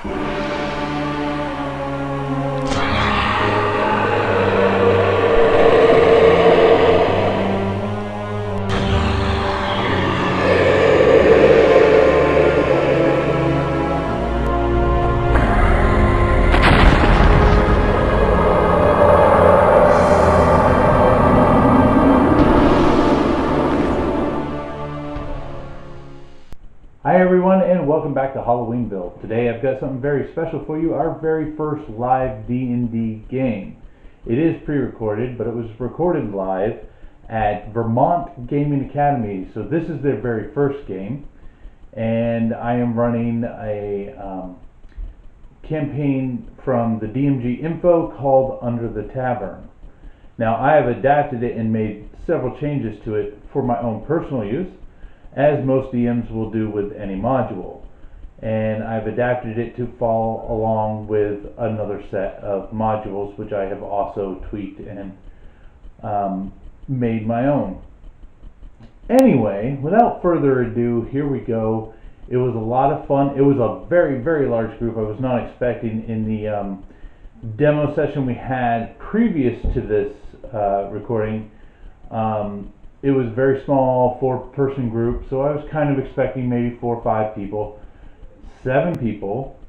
Hi everyone, and welcome back to Halloweenville. Today I've got something very special for you, our very first live D&D game. It is pre-recorded, but it was recorded live at Vermont Gaming Academy. So this is their very first game, and I am running a campaign from the DMG info called Under the Tavern. Now I have adapted it and made several changes to it for my own personal use, as most DMs will do with any module, and I've adapted it to follow along with another set of modules which I have also tweaked and made my own. Anyway, without further ado, here we go. It was a lot of fun. It was a very large group. I was not expecting. In the demo session we had previous to this recording, it was a very small 4-person group, so I was kind of expecting maybe 4 or 5 people. 7 people,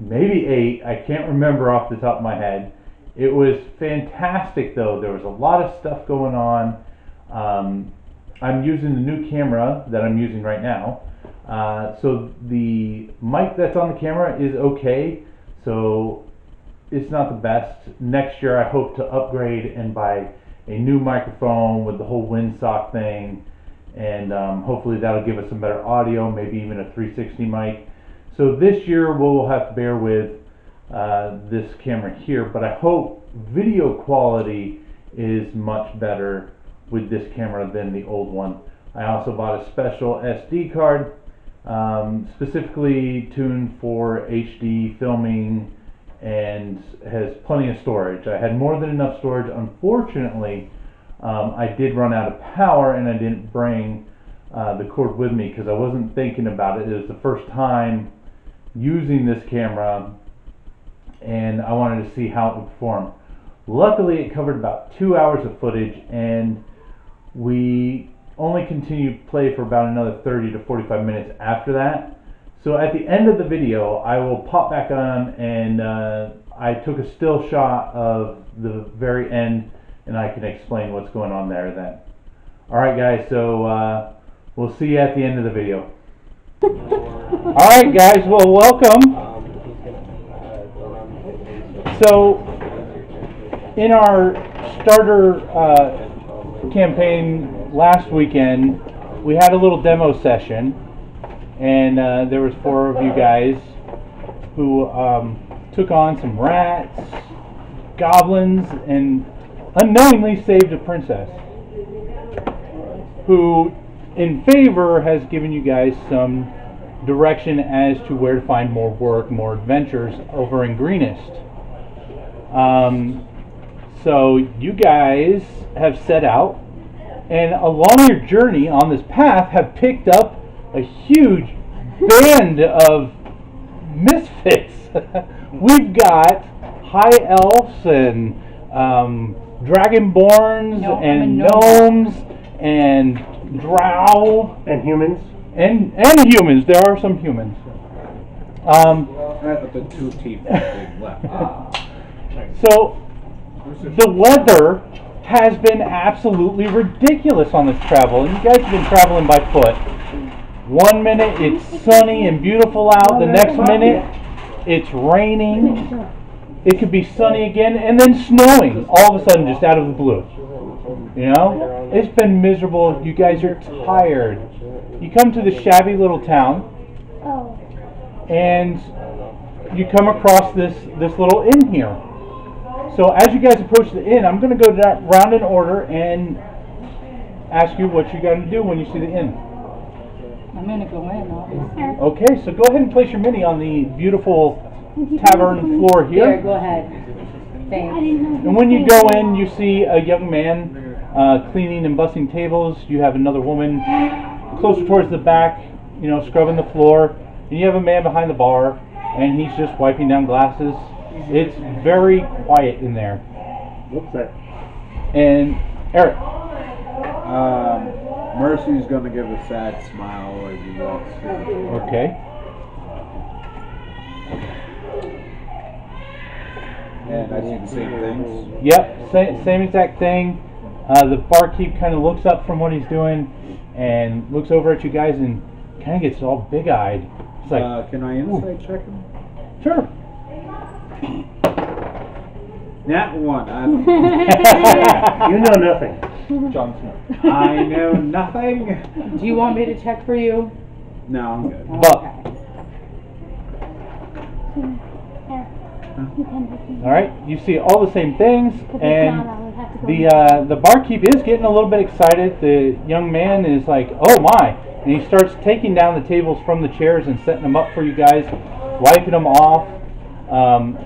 maybe 8, I can't remember off the top of my head. It was fantastic though. There was a lot of stuff going on. I'm using the new camera that I'm using right now. So the mic that's on the camera is okay, so it's not the best. Next year I hope to upgrade and buy a new microphone with the whole windsock thing, and hopefully that'll give us some better audio, maybe even a 360 mic. So this year we'll have to bear with this camera here, but I hope video quality is much better with this camera than the old one. I also bought a special SD card specifically tuned for HD filming, and has plenty of storage. I had more than enough storage. Unfortunately, I did run out of power, and I didn't bring the cord with me because I wasn't thinking about it. It was the first time using this camera, and I wanted to see how it would perform. Luckily, it covered about 2 hours of footage, and we only continued to play for about another 30 to 45 minutes after that. So at the end of the video, I will pop back on, and I took a still shot of the very end, and I can explain what's going on there then. Alright guys, so we'll see you at the end of the video. Alright guys, well welcome. So in our starter campaign last weekend, we had a little demo session. And there was 4 of you guys who took on some rats, goblins, and unknowingly saved a princess, who in favor has given you guys some direction as to where to find more work, more adventures over in Greenest. So you guys have set out, and along your journey on this path have picked up a huge band of misfits. We've got high elves and dragonborns and gnomes and drow and humans and humans. There are some humans. With the 2 teeth big left. So the weather has been absolutely ridiculous on this travel, and you guys have been traveling by foot. One minute it's sunny and beautiful out, the next minute it's raining, it could be sunny again, and then snowing all of a sudden just out of the blue. You know? It's been miserable. You guys are tired. You come to the shabby little town, and you come across this little inn here. So as you guys approach the inn, I'm going to go round in order and ask you what you're going to do when you see the inn. I'm going to go in, obviously. Okay, so go ahead and place your mini on the beautiful tavern floor here. Here, go ahead. Thanks. And when you go in, you see a young man cleaning and bussing tables. You have another woman closer towards the back, you know, scrubbing the floor. And you have a man behind the bar. and he's just wiping down glasses. It's very quiet in there. What's that? And Eric, Mercy's gonna give a sad smile as he walks through. okay. And I see the same things. Yep, same exact thing. The barkeep kind of looks up from what he's doing and looks over at you guys and kind of gets all big-eyed. It's like, Can I insight check him? sure. Nat 1. You know nothing. Jon Snow. I know nothing. Do you want me to check for you? No, I'm good. Buck. All right, you see all the same things, and the barkeep is getting a little bit excited. The young man is like, "Oh my!" and he starts taking down the tables from the chairs and setting them up for you guys, wiping them off,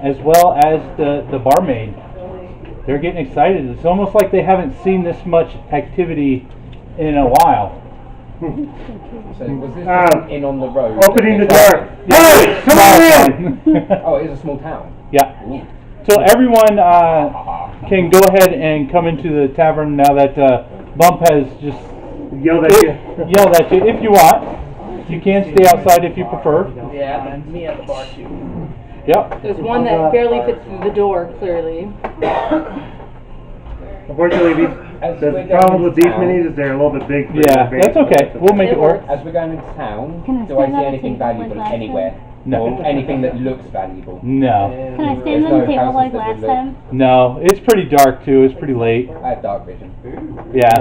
as well as the barmaid. They're getting excited. It's almost like they haven't seen this much activity in a while. So was this just in on the road? Opening the door. Hey, come on in! Oh, it is a small town. Yeah. Ooh. So everyone can go ahead and come into the tavern now that Bump has just Yelled at you. yelled at you. If you want, you can stay outside if you prefer. Yeah, me at the bar too. Yep. There's one that barely fits through the door, clearly. Unfortunately, the problem with these minis is they're a little bit big. For Yeah, your that's base. okay. We'll make it work. As we're going into town, Can I do I stand see on anything the table valuable like last anywhere? No. Or anything that looks valuable? No. Can I stand There's on no the table houses like that last would look- time? No. It's pretty dark too. It's pretty late. I have dark vision. Yeah.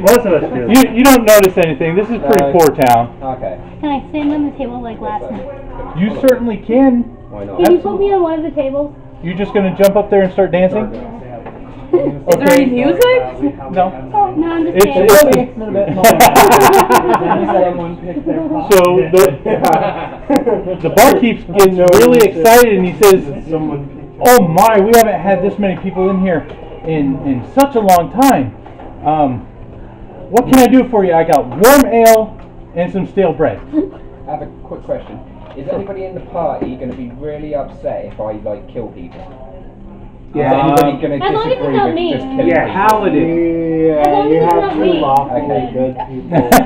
Most of us do. You don't notice anything. This is pretty No. poor town. Okay. Can I stand on the table like last time? You certainly can. Why not? Can you put me on one of the tables? You just gonna jump up there and start dancing? Is there any music? No. No, I'm just It's saying. So the barkeep gets really excited and he says, "Oh my, we haven't had this many people in here in such a long time. What can I do for you? I got warm ale and some stale bread." I have a quick question. Is anybody in the party going to be really upset if I kill people? Yeah. Is anybody going to As long as it's disagree not with me. just killing Yeah, people? Paladin. As long as it's not me. Okay.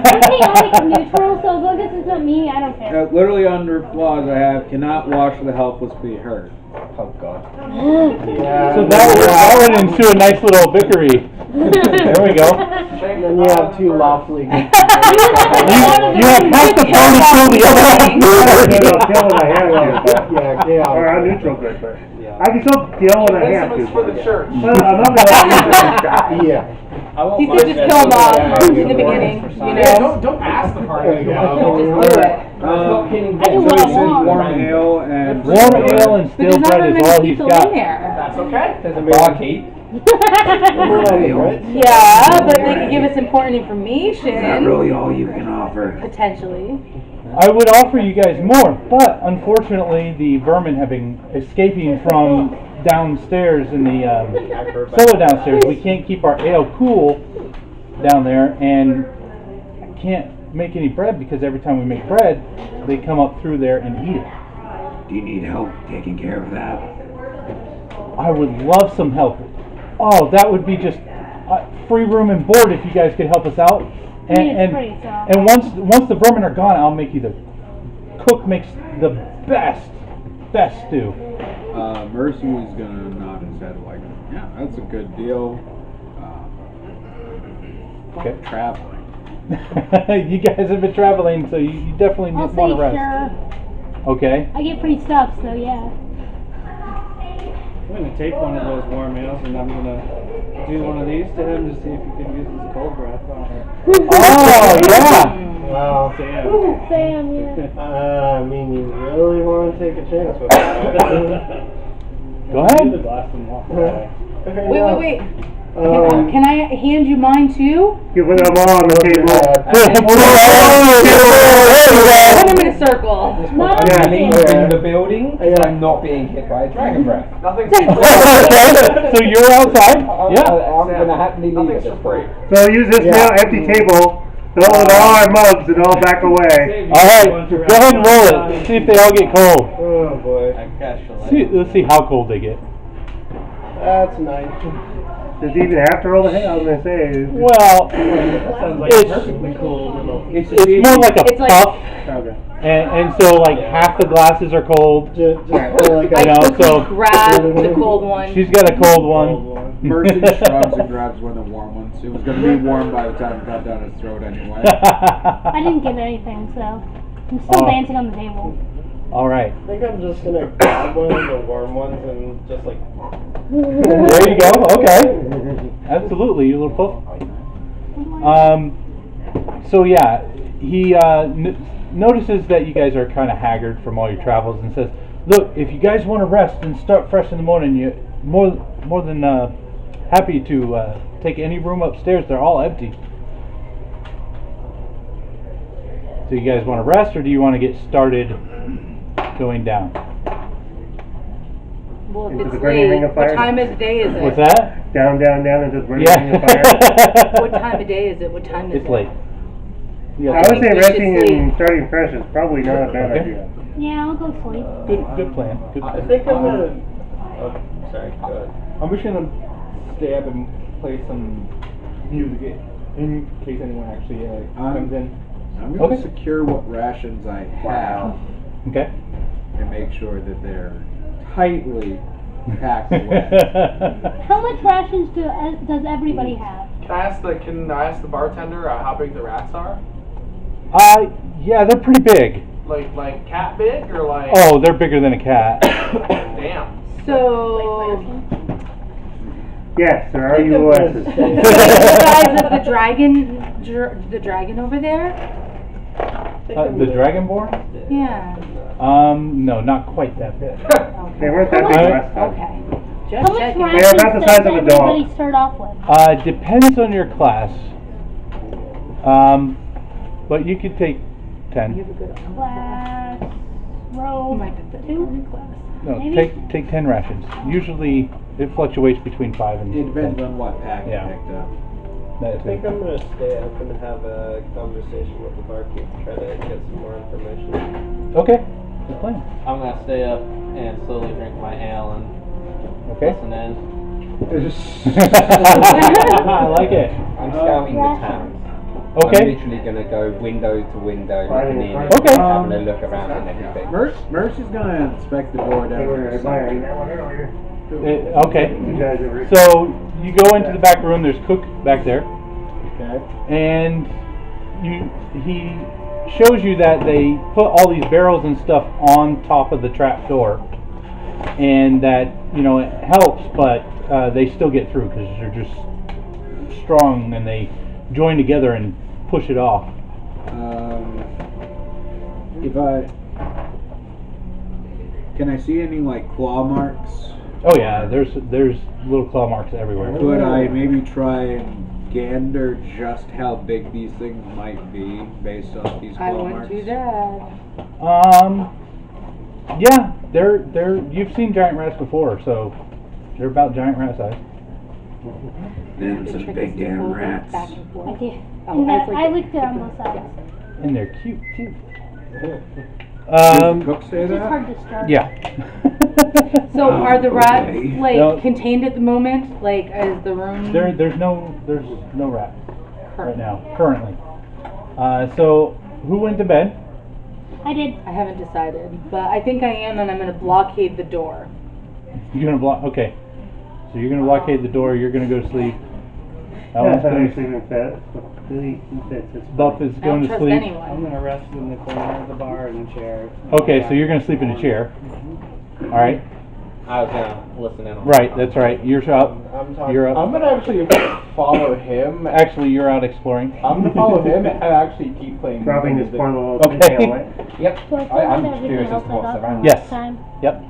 I'm chaotic neutral, so as long as it's not me, I don't care. Literally under clause I have, cannot watch the helpless be hurt. Oh god. So that would ensue a nice little vickery. There we go. Then you have two lawfully good You have half the party kill the other half. Kill when I have to. Yeah, Or I'm neutral good, but I can still kill when I have to. for the church. But I'm not gonna let you die. Yeah. He could just kill him off in the beginning, you know? Don't ask the party. Just do it. I do So what he I said want. warm ale and Warm ale and But stale there's not bread very is many all he's people got. in there. That's okay. There's a barkeep. Yeah, but they could give us important information. really all you can offer. Potentially. I would offer you guys more, but unfortunately the vermin have been escaping from downstairs in the cellar downstairs. We can't keep our ale cool down there, and I can't make any bread because every time we make bread, they come up through there and eat it. Do you need help taking care of that? I would love some help. Oh, that would be just free room and board if you guys could help us out. I mean, it's free, so. And once the vermin are gone, I'll make you the cook makes the best stew. Mercy is gonna nod his head like, yeah, that's a good deal. Okay. Traveling. You guys have been traveling, so you definitely I'll want to say rest. sure. Okay. I get free stuff, so yeah. I'm gonna take one of those warm ales and I'm gonna do one of these to him to see if he can use his cold breath on it. Oh yeah. Wow. Damn. Sam, yeah. I mean, you really want to take a chance with that? Go ahead. Wait. Can I hand you mine too? You put them all on the table. Put them in a circle. Not Yeah. on me. In the building, I'm not being hit by a dragon breath. So you're outside. Yeah. I'm gonna happily leave at this point. So use this now empty table Hold our mugs and all back away. Alright, go ahead and roll it. See if they all get cold. Oh boy. Let's see how cold they get. That's 9. Does he even have to roll the hit? I was gonna say. Well, Sounds like it's, perfectly cool little. it's more like a It's like- puff. Okay. And so like half the glasses are cold. Just like I I know, quickly so- grab the cold one. She's got a cold one. Mercy shrugs and grabs one of the warm ones. It was going to be warm by the time it got down his throat anyway. I didn't get anything, so I'm still Oh. dancing on the table. All right. I think I'm just gonna grab one of the warm ones and just like. There you go. Okay. Absolutely, you little puff. So yeah, he notices that you guys are kind of haggard from all your travels and says, "Look, if you guys want to rest and start fresh in the morning, you more than happy to take any room upstairs. They're all empty. So you guys want to rest, or do you want to get started going down? Well, if Into it's the burning ring late, of what fire? time of the day is it? What's that? Down, down, down into the burning ring of Yeah. fire. What time of day is it? What time is it? It's late. I would say we should resting sleep. and starting fresh is probably not a bad Okay. idea. Yeah, I'll go sleep. Good plan. Good I plan. think I'm gonna. Oh, sorry. Go ahead. I'm just gonna stay up and play some music in case anyone actually comes in. I'm going to Okay. secure what rations I have Okay. and make sure that they're tightly packed away. How much rations does everybody have? Can I ask the bartender how big the rats are? Yeah, they're pretty big. Like cat big or like? Oh, they're bigger than a cat. Damn. So, Yes, there are USs. the size of the dragon over there? The Dragonborn? Yeah. No, not quite that big. They weren't that big last time. Okay. How Just much checking. They're about the rations size does of a dog. everybody start off with? Depends on your class. But you could take 10. Class, row, You might put that in 2? class. No, Maybe? take 10 rations. Usually it fluctuates between 5 and It depends 10. on what pack you Yeah. picked up. That I think too. I'm gonna stay up and have a conversation with the barkeep, try to get some more information. Okay, good plan. I'm gonna stay up and slowly drink my ale and Okay. listen in. I like it. I'm scouting the town. I'm Okay. literally going to go window to window, Fine, looking in, fine. Okay. having a look around and everything. Mercy's going to inspect the door down They were there. admiring that one earlier. Okay. You guys ever? So you go into the back room. There's Cook back there, Okay. and he shows you that they put all these barrels and stuff on top of the trap door, and that it helps, but they still get through because they're just strong and they join together and push it off. Can I see any like claw marks? Oh yeah, there's little claw marks everywhere. Could I maybe try and gander just how big these things might be based off these claw I marks? wouldn't do that. Yeah, they're you've seen giant rats before, so they're about giant rat size. Them The some trick big is to damn hold it rats. back and forth. I did. Oh, And I that, was I like- licked it on both sides. And they're cute too. Does the cook say It's just that? hard to start. Yeah. So are the rats okay. like No. contained at the moment? Like is the room? there's no rat right now currently. So who went to bed? I did. I haven't decided, but I think I am, and I'm gonna blockade the door. You're gonna block. Okay. So you're gonna blockade the door. You're gonna go to sleep. Yeah, Alan's I thought you gonna- were sleeping fast. He said it's Buff is I going don't to trust sleep. I'm anyone. gonna rest in the corner of the bar in a chair. Okay, so you're gonna sleep in a chair. All right. I was gonna listen in on Right. That's right. You're up. I'm talking. You're up. I'm gonna actually follow him. Actually, you're out exploring. I'm gonna follow him and actually keep playing. dropping his music. poor little Okay. tail away. Yep. So I I'm filled out just everything curious else as to I what's got around. Yes. last time. Yep.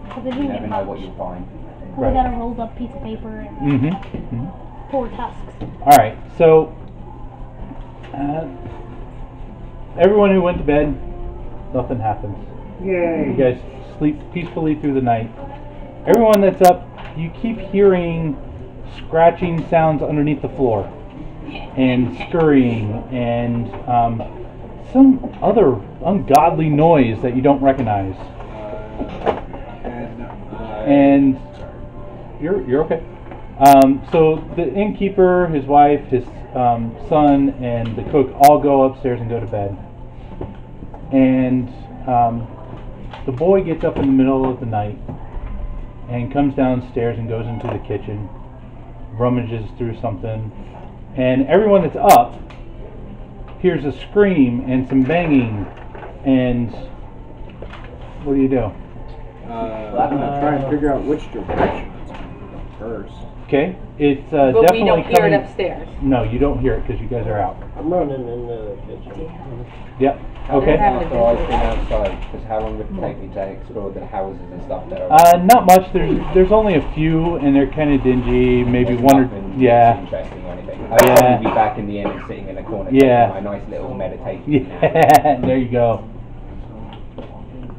Because I You didn't never get know much. what you'll find. I got a rolled up piece of paper and Mm-hmm. 4 tusks. All right. So everyone who went to bed, nothing happens. You Yay. guys sleep peacefully through the night. Everyone that's up, you keep hearing scratching sounds underneath the floor. and scurrying and some other ungodly noise that you don't recognize. And you're okay. So the innkeeper, his wife, his son, and the cook all go upstairs and go to bed. And the boy gets up in the middle of the night and comes downstairs and goes into the kitchen, rummages through something, and everyone that's up hears a scream and some banging. And what do you do? I'm gonna try and figure out which direction it's coming from first. Okay, it's But definitely we don't hear coming. it upstairs. No, you don't hear it because you guys are out. I'm running into the kitchen. Yep. How Okay. long after I've been outside? Because how long would it take me to explore the houses and stuff that are Not much. There's only a few, and they're kind of dingy. Maybe There's one or nothing yeah. interesting or anything. Yeah. I'd probably be back in the inn and sitting in a corner Yeah. taking my nice little meditation. Yeah. There you go.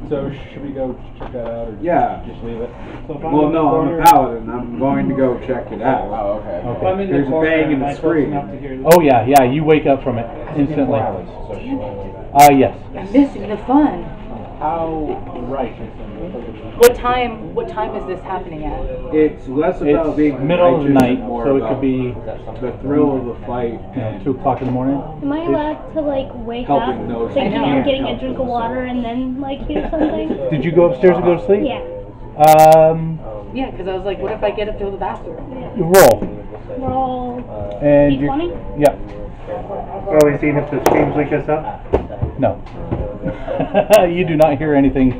So should we go check that out or Yeah. just leave it? So if Well, in the no, I'm corner- a paladin. I'm going to go check it out. Oh, okay. If Okay. I'm in There's the a corner, bang and am a I close scream. enough to hear this? Oh yeah, yeah. You wake up from it instantly. 24 hours, so she won't. Yes. I'm missing the fun. How right? What time is this happening at? It's less about It's being middle of the righteous night, and more so it about could be the thrill of the fight you know, and 2 o'clock in the morning. Am I allowed to like wake helping up those thinking who I'm can't getting a help drink of themselves. water and then like hear something? Did you go upstairs and go to sleep? Yeah. Yeah, because I was like, what if I get up to the bathroom? You roll. Roll. And you. D20? Yeah. Are we seeing if the screams wake us up? No. You do not hear anything.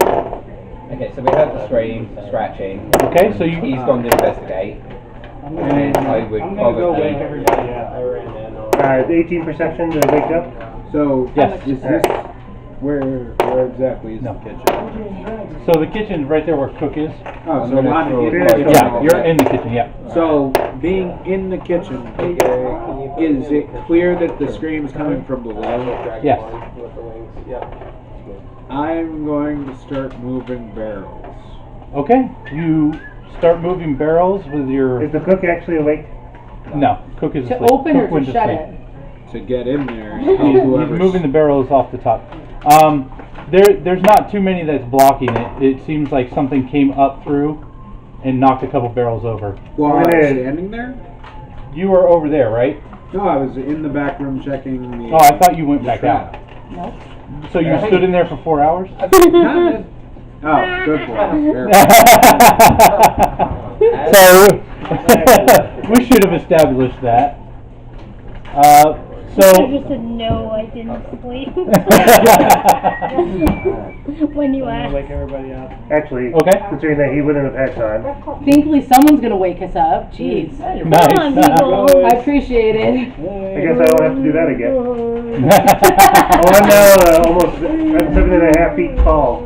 Okay, so we heard the scream, scratching. Okay, so you. He's gone to investigate. And I would I'm gonna go wake probably. everybody up. I ran in. 18 perception to wake up? So Yes. is this where exactly is No. the kitchen? So the kitchen's right there where cook is. Oh, I'm so gonna I'm throw in it the right kitchen. Yeah, you're in the kitchen. Yeah. So being in the kitchen, is it clear that the scream is coming from below? Yes. With the wings. Yep. I'm going to start moving barrels. Okay. You start moving barrels with your. Is the cook actually awake? No, cook is To asleep. open Cook or went to shut sleep. it? To get in there and He's, help he's whoever's moving the barrels off the top. There's not too many that's blocking it. It seems like something came up through and knocked a couple barrels over. While I was Wait. standing there? You were over there, right? No, I was in the back room checking the. Oh, I thought you went the back trap. out. No. So you stood in there for 4 hours? Not that- Oh, good point. Fair point. So we should have established that. I So just said no, I didn't sleep. When you I'm gonna asked. wake everybody up. Actually, Okay. considering that he wouldn't have had time. Thankfully, someone's gonna wake us up. Jeez. nice. Come on, people. I appreciate it. I guess I don't have to do that again. Oh, I'm now I'm 7.5 feet tall.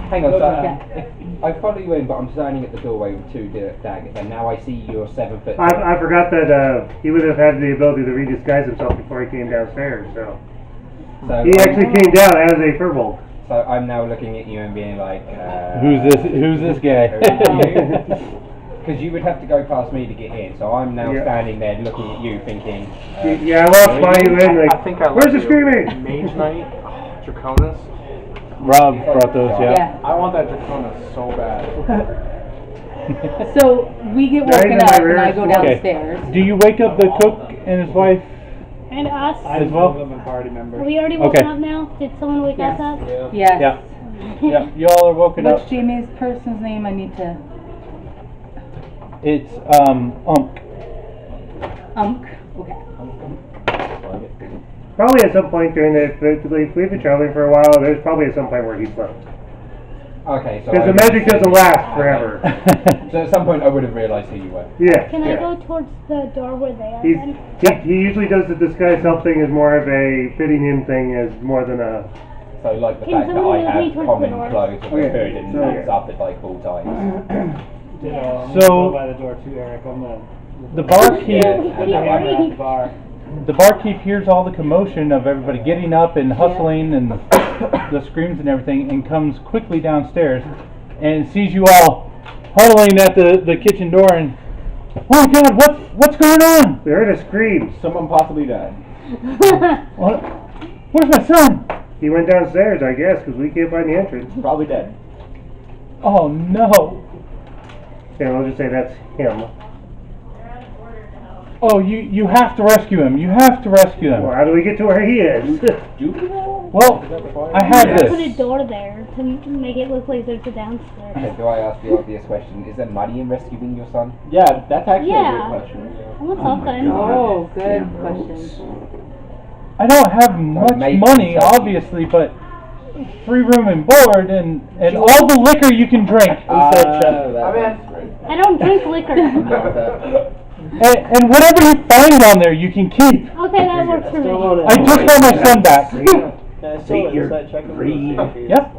Hang on, so I follow you in, but I'm standing at the doorway with 2 daggers, and now I see you're 7 foot. I forgot that he would have had the ability to redisguise himself before he came downstairs, so. So He actually came down as a firbolg. So I'm now looking at you and being like, Who's this guy? Because you would have to go past me to get in, so I'm now Yeah. standing there looking at you thinking, Yeah, I walked by you in like, I think I where's the left you. screaming? Mage Knight, Draconis. Rob brought those, yeah. Yeah. I want that Draconis so bad. So we get Right in woken my up and rear I go squad. downstairs. Do you wake up the cook and his wife? And us. As well? I'm a party member. Are we already woken Okay. up now? Did someone wake Yes. us up? Yes. Yeah. Yeah. You all are woken What's up. Jamie's person's name? I need to. It's Unk. Okay. Probably at some point during the, if we've been traveling for a while, there's probably at some point where he slept. okay, so. Because the magic doesn't last forever. So at some point I would have realised who you were. Yeah. Can I go towards the door where they are He's, then? he usually does the disguise self thing as more of a fitting in thing as more than a. So like the Can fact that someone I move me have towards common the door? clothes of Okay, the food and so- that's up at like all times. I'm So- gonna go by the door too, Eric. I'm The barkeep. the bar. The barkeep hears all the commotion of everybody getting up and hustling and the screams and everything, and comes quickly downstairs and sees you all huddling at the kitchen door and Oh my God, what's going on? We heard a scream. Someone possibly died. What? Where's my son? He went downstairs, I guess, because we can't find the entrance. Probably dead. Oh no. Yeah, we'll just say that's him. Oh, you have to rescue him. You have to rescue him. Well, how do we get to where he is? Well, I have Put a this. door there to make it look like there's a downstairs. Okay, do I ask the obvious question? Is there money in rescuing your son? Yeah, that's actually Yeah. a good question. What's up then? Oh, good question. I don't have much maybe money, something. obviously, but free room and board and all the liquor you can drink. I'm in. I don't drink liquor. And whatever you find down there, you can keep. Okay, that works for me. I just got my son back. Take your greed. Yep.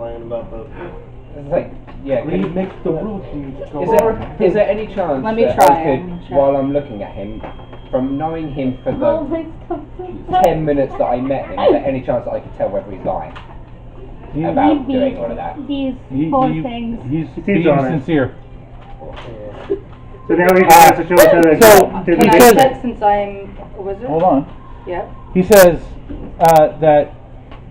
It's like, yeah. Greed makes the rules. Is there any chance Let me that try. I could, while I'm looking at him, from knowing him for Oh, the my 10 minutes that I met him, is there any chance that I could tell whether he's lying about doing all of that? These poor things. He's Seems being honest. sincere. So now he just has to show us how to So, do Can I the check since I'm a wizard? Hold on. Yep. He says that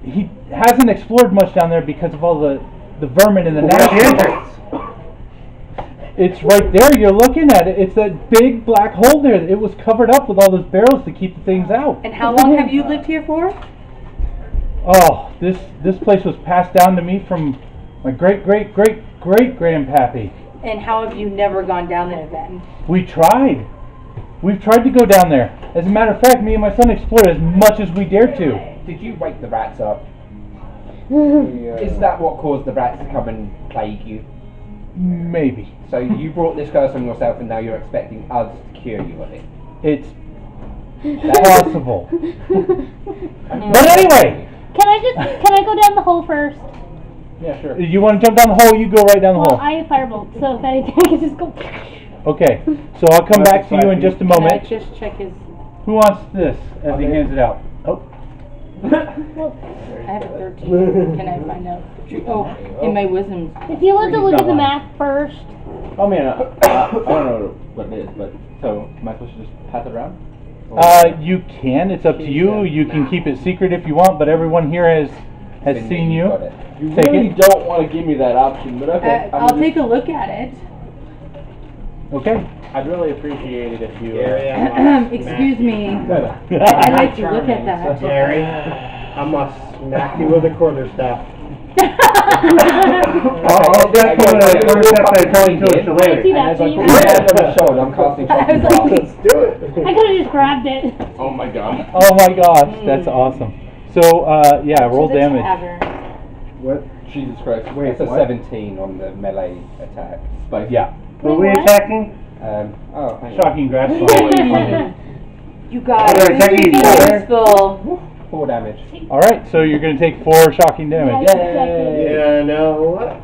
he hasn't explored much down there because of all the vermin and the Where's the gnats. entrance? It's right there. You're looking at it. It's that big black hole there. It was covered up with all those barrels to keep the things out. And how long have you lived here for? Oh, this place was passed down to me from my great grandpappy. And how have you never gone down there then? We tried. We've tried to go down there. As a matter of fact, me and my son explored as much as we dared to. Did you wake the rats up? Is that what caused the rats to come and plague you? Maybe. So you brought this curse on yourself and now you're expecting us to cure you of it? It's possible. But anyway, Can I go down the hole first? Yeah, sure. you want to jump down the hole? You go right down the Well, hole. I have firebolt, so if anything, I can just go. Okay. So I'll come back to you in just a Can I moment. just check his... Who wants this? As he hands it out. Oh. I have a 13. Can I find out? Oh, in my wisdom. If you let to look at the map first. I mean, I don't know what it is, but so am I supposed to just pass it around? You can. It's up to you. You can keep it secret if you want, but everyone here has seen you. Got it. You Take really it. don't want to give me that option, but okay. I'll take a look at it. Okay. I'd really appreciate it if you. Excuse me. I'd like to look at that. Gary, I must smack you with a quarterstaff. I'll get one of the first steps I point to is the I later. see And that as I team. put my hand on the shoulder, I'm casting I was shocking like, blast. Do it. I could have just grabbed it. Oh my god. Oh my gosh, that's awesome. So, yeah, roll to the damage. tavern. What? Jesus Christ. Wait, it's a 17 on the melee attack. Spicy. Yeah. Were we What? attacking? Hang on. Shocking grass. You guys, Are they this attacking is each other? useful. 4 damage. All right, so you're going to take 4 shocking damage. Yeah, no, what?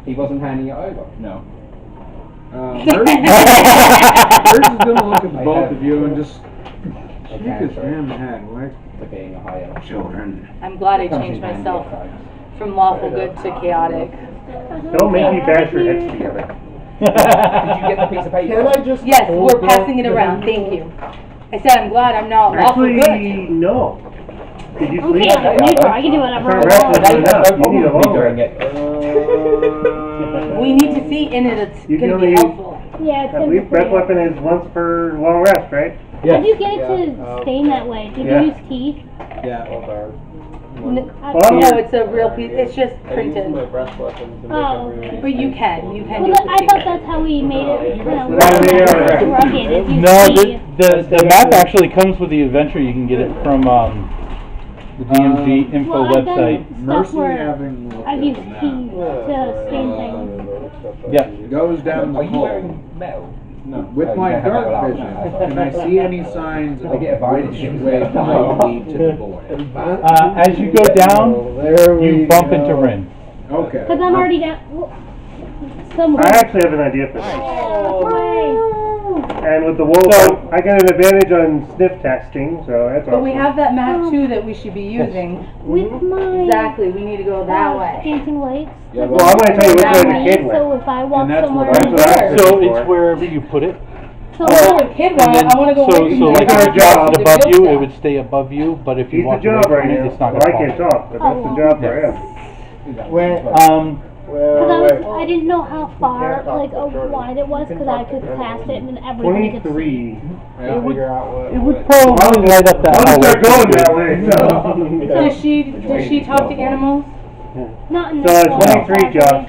He wasn't handing it over. No. Merce is gonna look at both of you and just shake his damn head. What? For being a high elf. Children. I'm glad I changed myself from lawful good to chaotic. Don't make me bash your heads together. Did you get the piece of paper? Can I just Yes, hold we're passing it around. Thank you. I said I'm glad I'm not lawful Actually, good. no. Did you sleep? Okay, I'm neutral. I can do whatever I Alright, want. well, They have no You need a problem with me long doing rest. it. We need to see in it. It's You going to can be only- helpful. Yeah, it's I gonna be believe breath pretty. weapon is once per long rest, right? How do you get it Yeah, to stain that way? Did yeah. you use teeth? Yeah. Hold on. Well, No, it's a real piece. It's just I use my printed. breath weapon to make Oh, every... But you can Well, use I the thought paper. that's how we made it. Well, they are. Rugged. If you No, see- the map actually comes with the adventure. You can get it from the DMG info Well, I've done website. stuff Mercy where having looked I've at used the map. teeth to stain things. Yeah. Goes down the Are you hole. wearing metal? No. With Oh, you my don't have that dark allowed. vision, can I see any signs of I get a which violation. way might lead to the boy? As you go down, There we you bump go. into Rin. Okay. Because I'm already down. Somewhere. I actually have an idea for this. Way. And with the wolf, So- I get an advantage on sniff testing, so that's awesome. But we have that map too that we should be using. With my Exactly, we need to go that way. dancing lights. Yeah, Well, I'm going to tell you which way the kid So went. if I walk And that's somewhere, what That's what I was So looking it's for. wherever you put it. So I want a kid one. I want to go So away from like He's if got you a job. dropped it above you, it would stay above you, but if you He's the walk away job from right it, now. it's not Well, I gonna can't fall. talk, but that's the job for him. Um, Because I didn't know how far, like, wide it was, because I could pass it and then everybody could see. 23. it would probably light up that I'll hallway. start going that way. So. Does she talk to animals? Not in So this it's one, 23, Josh.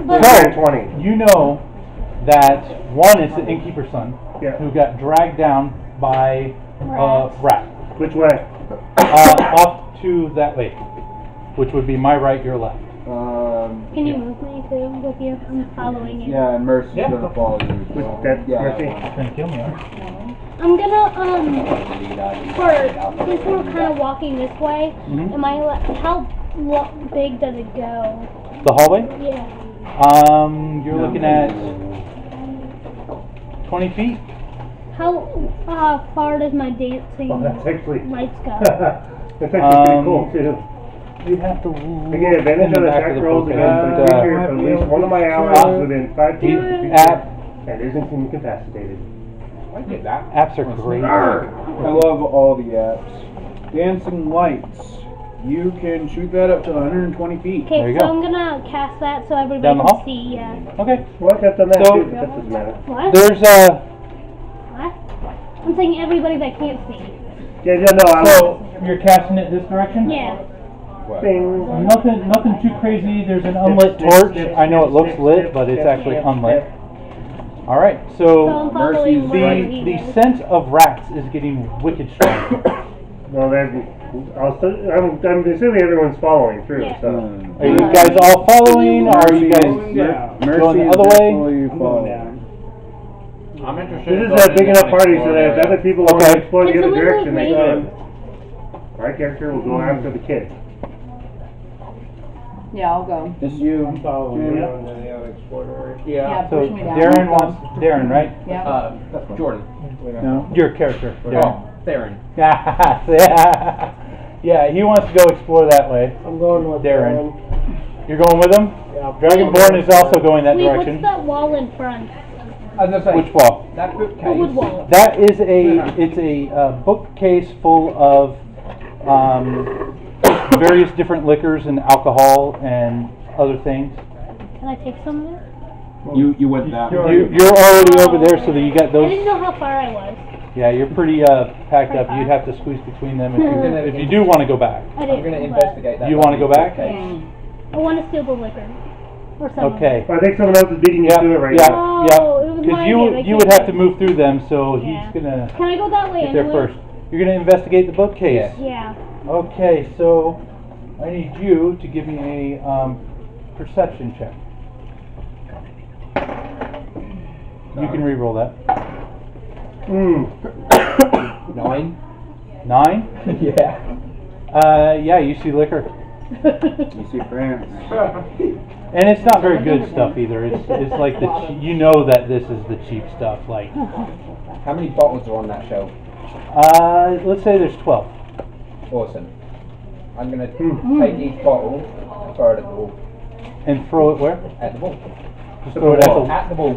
But So 20. You know that one is the innkeeper's son Yeah. who got dragged down by a rat. Which way? Off to that way, which would be my right, your left. can you move me too with you? I'm following you. Yeah, and Mercy's gonna follow you. Which, So. that's Yeah. Mercy. It's gonna kill me, I'm gonna for since we're kind of walking this way, Mhm. am I how big does it go? The hallway? Yeah. You're looking at 20 feet. How far does my dancing Oh, that's actually. lights go? That's actually pretty cool too. You have to I get advantage on attack rolls against the creature for at least one of my allies within 5 feet of the creature and isn't incapacitated. I get that. Apps are great. I love all the apps. Dancing lights. You can shoot that up to 120 feet. There Okay, you so go. I'm gonna cast that so everybody Down the can hall? see. Yeah. Okay. Well, I got done that So- too, but that doesn't matter. What? There's What? I'm saying everybody that can't see. Yeah, no, I so you're casting it this direction? Yeah. Bing. Nothing too crazy. There's an unlit torch. I know it looks lit, but it's actually unlit. All right. So So I'm following where he the is. scent of rats is getting wicked strong. Well, then, I'm assuming everyone's following through, Yeah. so. Are you guys all following, or are you guys Mercy going the is other way? definitely following. I'm interested. This in is a going big in enough and party so exploring that if area. other people want Okay. to explore the Can other someone direction, they move can. My character will go after the kid. Yeah, I'll go. It's you. I'm following Jim. you. Yeah, So push me down. Darren wants Darren, right? Yeah. Jordan. No. Your character. Darren. Oh, Theron. Yeah, he wants to go explore that way. I'm going with Darren. You're going with him? Yeah. Dragonborn is also going that Wait, direction. what's that wall in front? I was gonna say, Which wall? that The wood bookcase. wall. That is it's a bookcase full of various different liquors and alcohol and other things. Can I take some of it? You went that way. You're already over there, so that you got I those. didn't know how far I was. Yeah, you're pretty packed up. You'd have to squeeze between them if you do want to go back. I I'm didn't. gonna but investigate that. You wanna go back? bookcase. I want to steal the liquor. Or something. Okay. I think someone else is beating you Yeah, to it right yeah, now. Oh, yeah. it was Because my you idea, I would can't have to do move through them, so Yeah. he's gonna Can I go that way get there anyway? first. You're gonna investigate the bookcase. Yeah. Okay, so I need you to give me a perception check. You can re-roll that. 9? 9? Yeah. Yeah, you see liquor. You see France. And it's not very good stuff either. It's like you know that this is the cheap stuff. Like, How many bottles are on that shelf? let's say there's 12. Awesome. I'm gonna take each bottle, throw it at the wall. And throw it where? At the wall. Just throw it at the At the wall.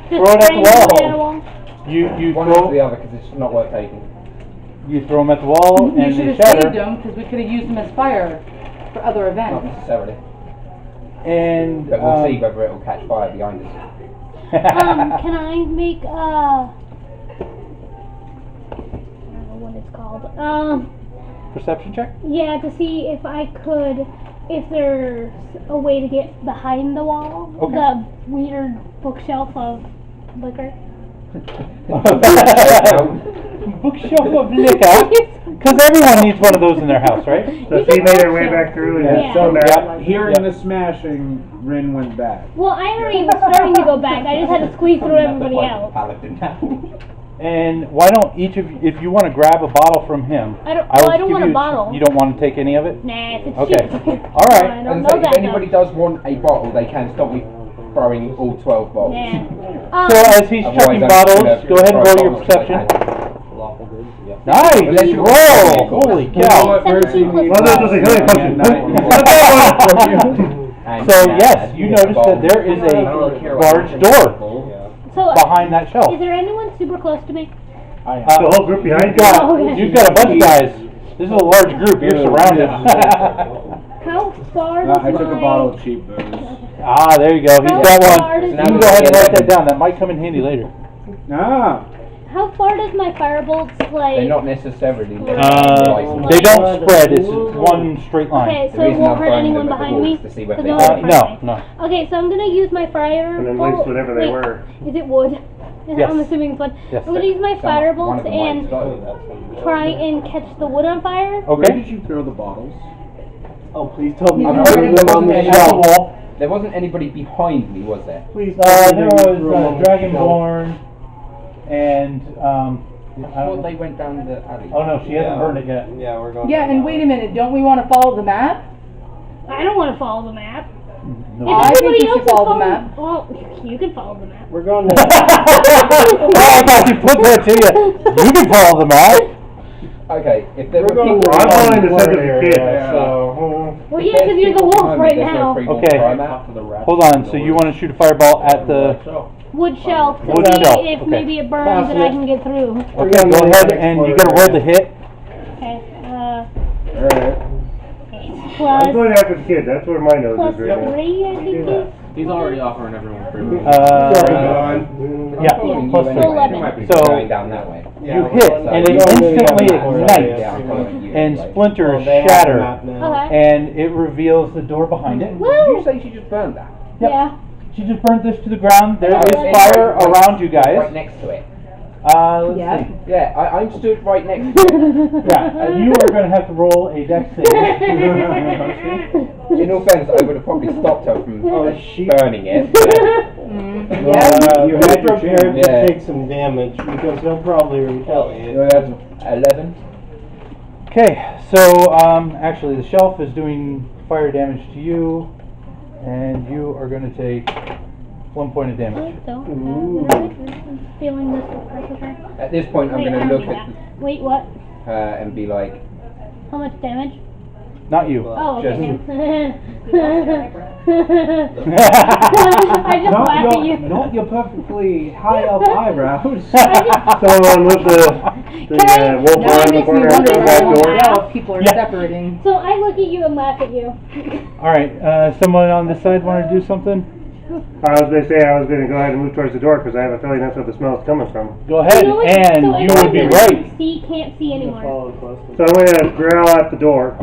Throw it at the Just wall. bring it wall. You One after the throw other because it's not worth taking. you throw them at the wall You and should they have saved shatter. them because we could have used them as fire for other Not events. necessarily. And But we'll see whether it will catch fire behind us. Can I make I don't know what it's called. perception check. Yeah, to see if if there's a way to get behind the wall, Okay. the weird bookshelf of liquor. Bookshelf of liquor. Because everyone needs one of those in their house, right? So she made her way back through and Yeah. come back. Yeah. Hearing the smashing, Rin went back. Well, I already was starting to go back. I just had to squeeze through everybody else. And why don't each of you, if you want to grab a bottle from him, I don't will give want a you bottle. You don't want to take any of it? Nah, if it's Okay. cheap. All right. I don't And know so that if anybody though. does want a bottle, they can stop me throwing all 12 bottles. Yeah. So as he's Otherwise, checking I'm bottles, gonna go ahead and throw roll your bottles to the perception. lawful goods. Yeah. Nice! Unless you- Roll! Holy cow! 17 plus Well, that was a healing potion. And So now, yes, you get the notice that bottle. there is I don't really care a what large you door. think. So, behind that shelf. is there anyone super close to me? The whole group behind you? You've got a bunch of guys. This is a large group. You're surrounded. How far does I took a my... bottle of cheap booze. There you go. He's How got far one. does You can go ahead and write that down. That might come in handy later. How far does my firebolts, like... They're not necessarily. They don't spread. It's one straight line. Okay, so it won't hurt anyone behind me? To see what 'Cause they no are. one in front of me. No. Okay, so I'm gonna use my fire And then bolt. waste whatever they Wait, were. Is it wood? Yes. I'm assuming it's wood. Yes. I'm gonna use my fire bolts and and. try and catch the wood on fire. Where Okay. did you throw the bottles? Oh, please tell me. I'm you afraid threw them on the there shelf. wall. There wasn't anybody behind me, was there? Please There tell me you threw them was on the shelf. Dragonborn and I thought they went down the alley. oh no, she hasn't burned it yet. Yeah, we're going. Yeah, and wait a minute, don't we want to follow the map? I don't want to follow the map. No. If I think everybody we should else is follow the following- map. Well, you can follow the map. We're going to. I thought you put that to you. You can follow the map. Okay, if there We're were going people to. I'm going to Blurred send it to area, kids. So. Well, yeah, because you're the wolf right now. Okay. Hold on. So you want to shoot a fireball at the Wood shelf to Wood see shelf, if okay. maybe it burns and I can get through. Okay, go ahead and you gotta roll the hit. Okay, Alright. I'm plus going after the kid. That's where my nose plus is right now. 3, I think it is. He's already offering everyone free moves. Yeah, plus so 3. 11. So, going down that way. You hit, and it instantly ignites, Yeah, I'm following you. and anyway. splinters They have a shatter, map now. Okay. and it reveals the door behind it. Did Woo! you say she just burned that? Yep. Yeah. She just burnt this to the ground. There Yeah, is right. fire around you Right guys. next to it. Let's Yeah. see. Yeah, I'm stood right next to it. Yeah, you are going to have to roll a dex save. In all fairness, I would have probably stopped her from burning it. You had prepared Yeah. to take some damage because they'll probably retaliate. That's 11. Okay, so actually the shelf is doing fire damage to you, and you are going to take 1 point of damage. I'm feeling this pressure. At this point, I'm Wait, going I to don't look need at that. Wait, what? her and be like, How much damage? Not you. Oh, okay. I just laugh at you. Not your perfectly high up eyebrows. Someone with the wolf Now around it the makes me corner of wonder the why back door. if people are Yeah. separating. So I look at you and laugh at you. Alright, someone on this side want to do something? I was going to say I was going to go ahead and move towards the door because I have a feeling that's where the smell's coming from. Go ahead, You know what? and So you anyone would be that right. can't see anymore. So I'm going to growl at the door.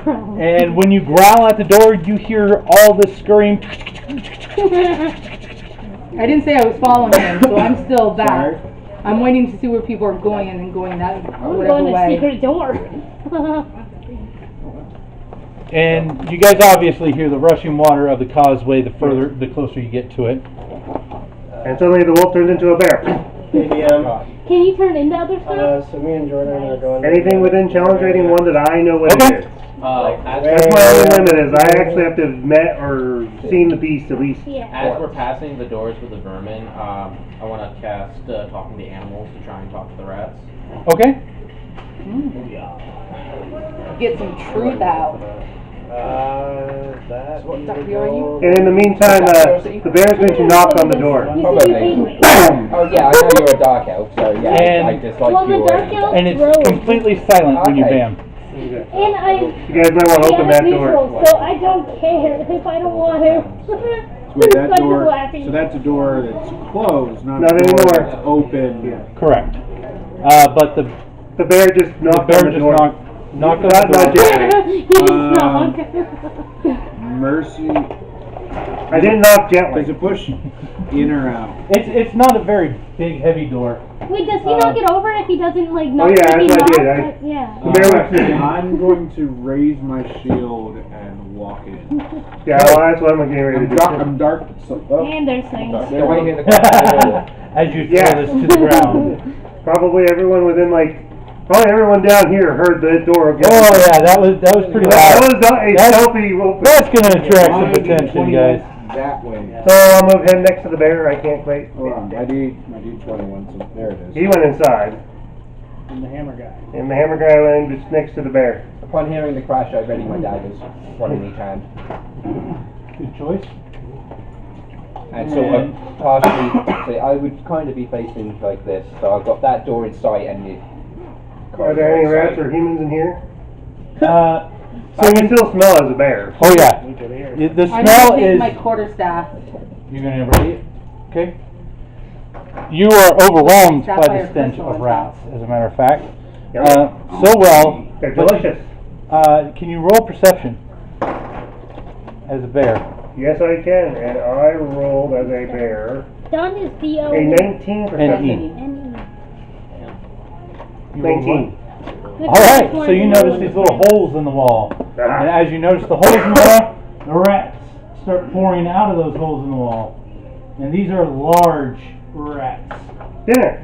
And when you growl at the door, you hear all this scurrying. I didn't say I was following him, so I'm still back. I'm waiting to see where people are going and then going that I'm whatever going to way. secret door. And you guys obviously hear the rushing water of the causeway the closer you get to it. And suddenly the wolf turns into a bear. Maybe, Can you turn into other stuff? so me and Jordan are going. Anything within challenge rating 1 that I know what Okay. it is. That's my only limit is I actually have to have met or seen the beast at least. Yeah. As we're passing the doors with the vermin, I want to cast talking to animals to try and talk to the rats. Okay. Get some truth out. That. What ducky are you? And in the meantime, the bear's going to knock on the door. You Probably. see, you hate me. Oh yeah, I know you're a dark elf, so yeah, And- I dislike Well, you the dark already. elf- And it's Rogue. completely silent when you Okay. bam. And I'm You guys might want to open that door. neutral, so I don't care if I don't want to. Wait, So I'm that just door. laughing. So that's a door that's closed, not Not a door anymore. that's open. Correct. But the The bear just knocked bear on the just door. knocked on Not the door. gently. You just knock. Mercy. I didn't knock Does gently. it push in or out? It's not a very big, heavy door. Wait, does he knock it over if he doesn't like knock? Oh, yeah, if he that's what I knocks? did. Yeah. The bear was. I'm going to raise my shield and walk in. Yeah, well, that's what I'm getting ready to do. I'm dark. So, And there's things. Do I hear the crack of the door? As you throw Yeah. this to the ground. Probably everyone within probably everyone down here heard the door open. Oh yeah, that was pretty That loud. was not a That's- stealthy open. That's gonna attract some attention, guys. That way. So I'll move him next to the bear. I can't quite. Hold on, my D21, so there it is. He went inside, And the hammer guy. and the hammer guy went just next to the bear. Upon hearing the crash, I ready my daggers, one in each hand. Good choice. And sort of partially, so I would kind of be facing like this. So I've got that door in sight and the Are there any rats or humans in here? So I can still smell as a bear. Oh yeah. We can hear. The I'm smell gonna take is. my quarterstaff. You're gonna ready it? Okay. You are overwhelmed by Sapphire the stench crystal of on rats, as a matter of fact. Yep. So well. They're but- delicious. Can you roll perception as a bear? Yes, I can, and I rolled as a bear. Don is D-O. A 19 perception. You rolled 19. what? All right. So you notice these little holes in the wall, and as you notice the holes in the wall, the rats start pouring out of those holes in the wall, and these are large rats. Dinner.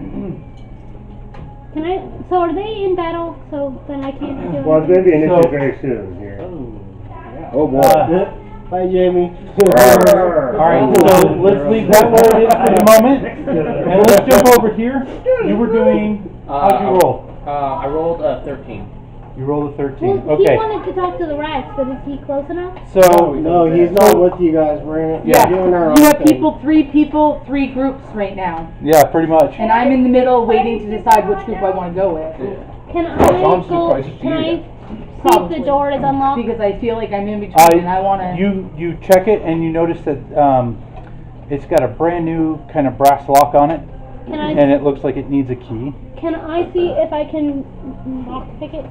Can I? So are they in battle? So then I can't do Well, it's going to be initiative So- very soon here. Oh boy. Bye, Jamie. All right, so let's leave that where it is for the moment, and let's jump over here. You were doing. How'd you roll? I rolled a 13. You rolled a 13. Well, Okay. he wanted to talk to the rats, but is he close enough? So No, he's not with you guys. We're doing our own You have thing. three people, three groups right now. yeah, pretty much. And I'm in the middle waiting to decide which group I want to go with. Can I I'm go? surprised it's Can you I then. see if Probably. the door is unlocked? Because I feel like I'm in between and I want to... You check it and you notice that it's got a brand new kind of brass lock on it, Can I? and it looks like it needs a key. Can I see if I can lock pick it?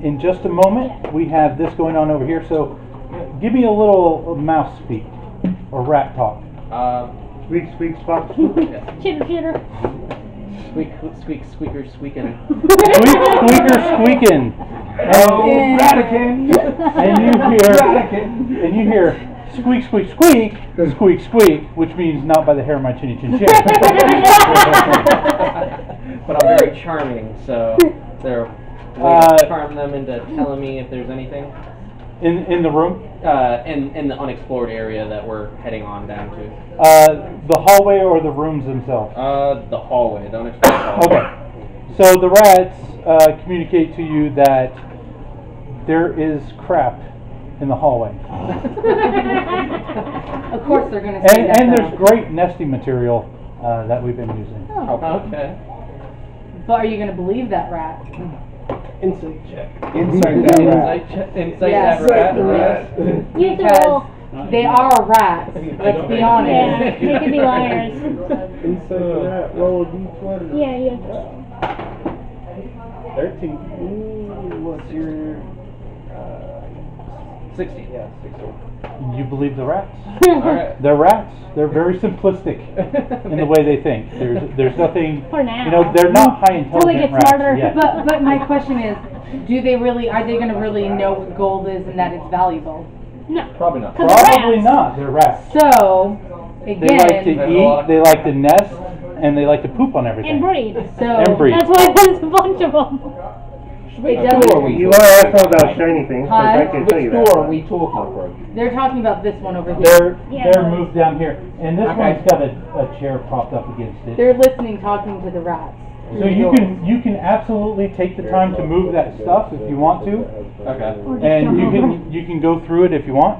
In just a moment, we have this going on over here. So, give me a little mouse speak or rat talk. Squeak, squeak, spot. Chitter, chitter. Squeak, squeak, squeaker, squeaking. Squeaker squeaking. Oh, Ratican! And you hear squeak, squeak, squeak, squeak, squeak, which means not by the hair of my chinny chin chin. But I'm very charming, so they're charm them into telling me if there's anything In the room, in the unexplored area that we're heading on down to. the hallway or the rooms themselves. The hallway, the unexplored hallway. Okay. So the rats communicate to you that there is crap in the hallway. Of course they're going to say that. And there's though. great nesting material that we've been using. Okay. But are you going to believe that rat? Insight check. Inside that rat. Insight Yes. that rat. You have to roll. Because they are rats. Let's be honest. Yeah, they could be liars. Inside that. Roll a d20. Yeah, you have to roll. 13. Ooh, what's your 16. Yeah, 16. You believe the rats? Alright. They're rats. They're very simplistic in the way they think. There's nothing. For now. You know, they're not high Till they intelligent get smarter. rats yet. But my question is, are they going to really know what gold is and that it's valuable? No. Probably not. 'Cause they're Probably rats. not. They're rats. So, They like to again, eat. They like to nest, and they like to poop on everything. And breed. so And breed. That's why there's a bunch of them. it Who are doesn't, we You want to ask them about shiny things, because I can tell Which you door that. are we talking from? they're talking about this one over here. They're moved down here, and this Okay. one's got a chair propped up against it. They're listening, talking to the rats. So you can absolutely take the time to move that stuff if you want to, Okay. and you can go through it if you want.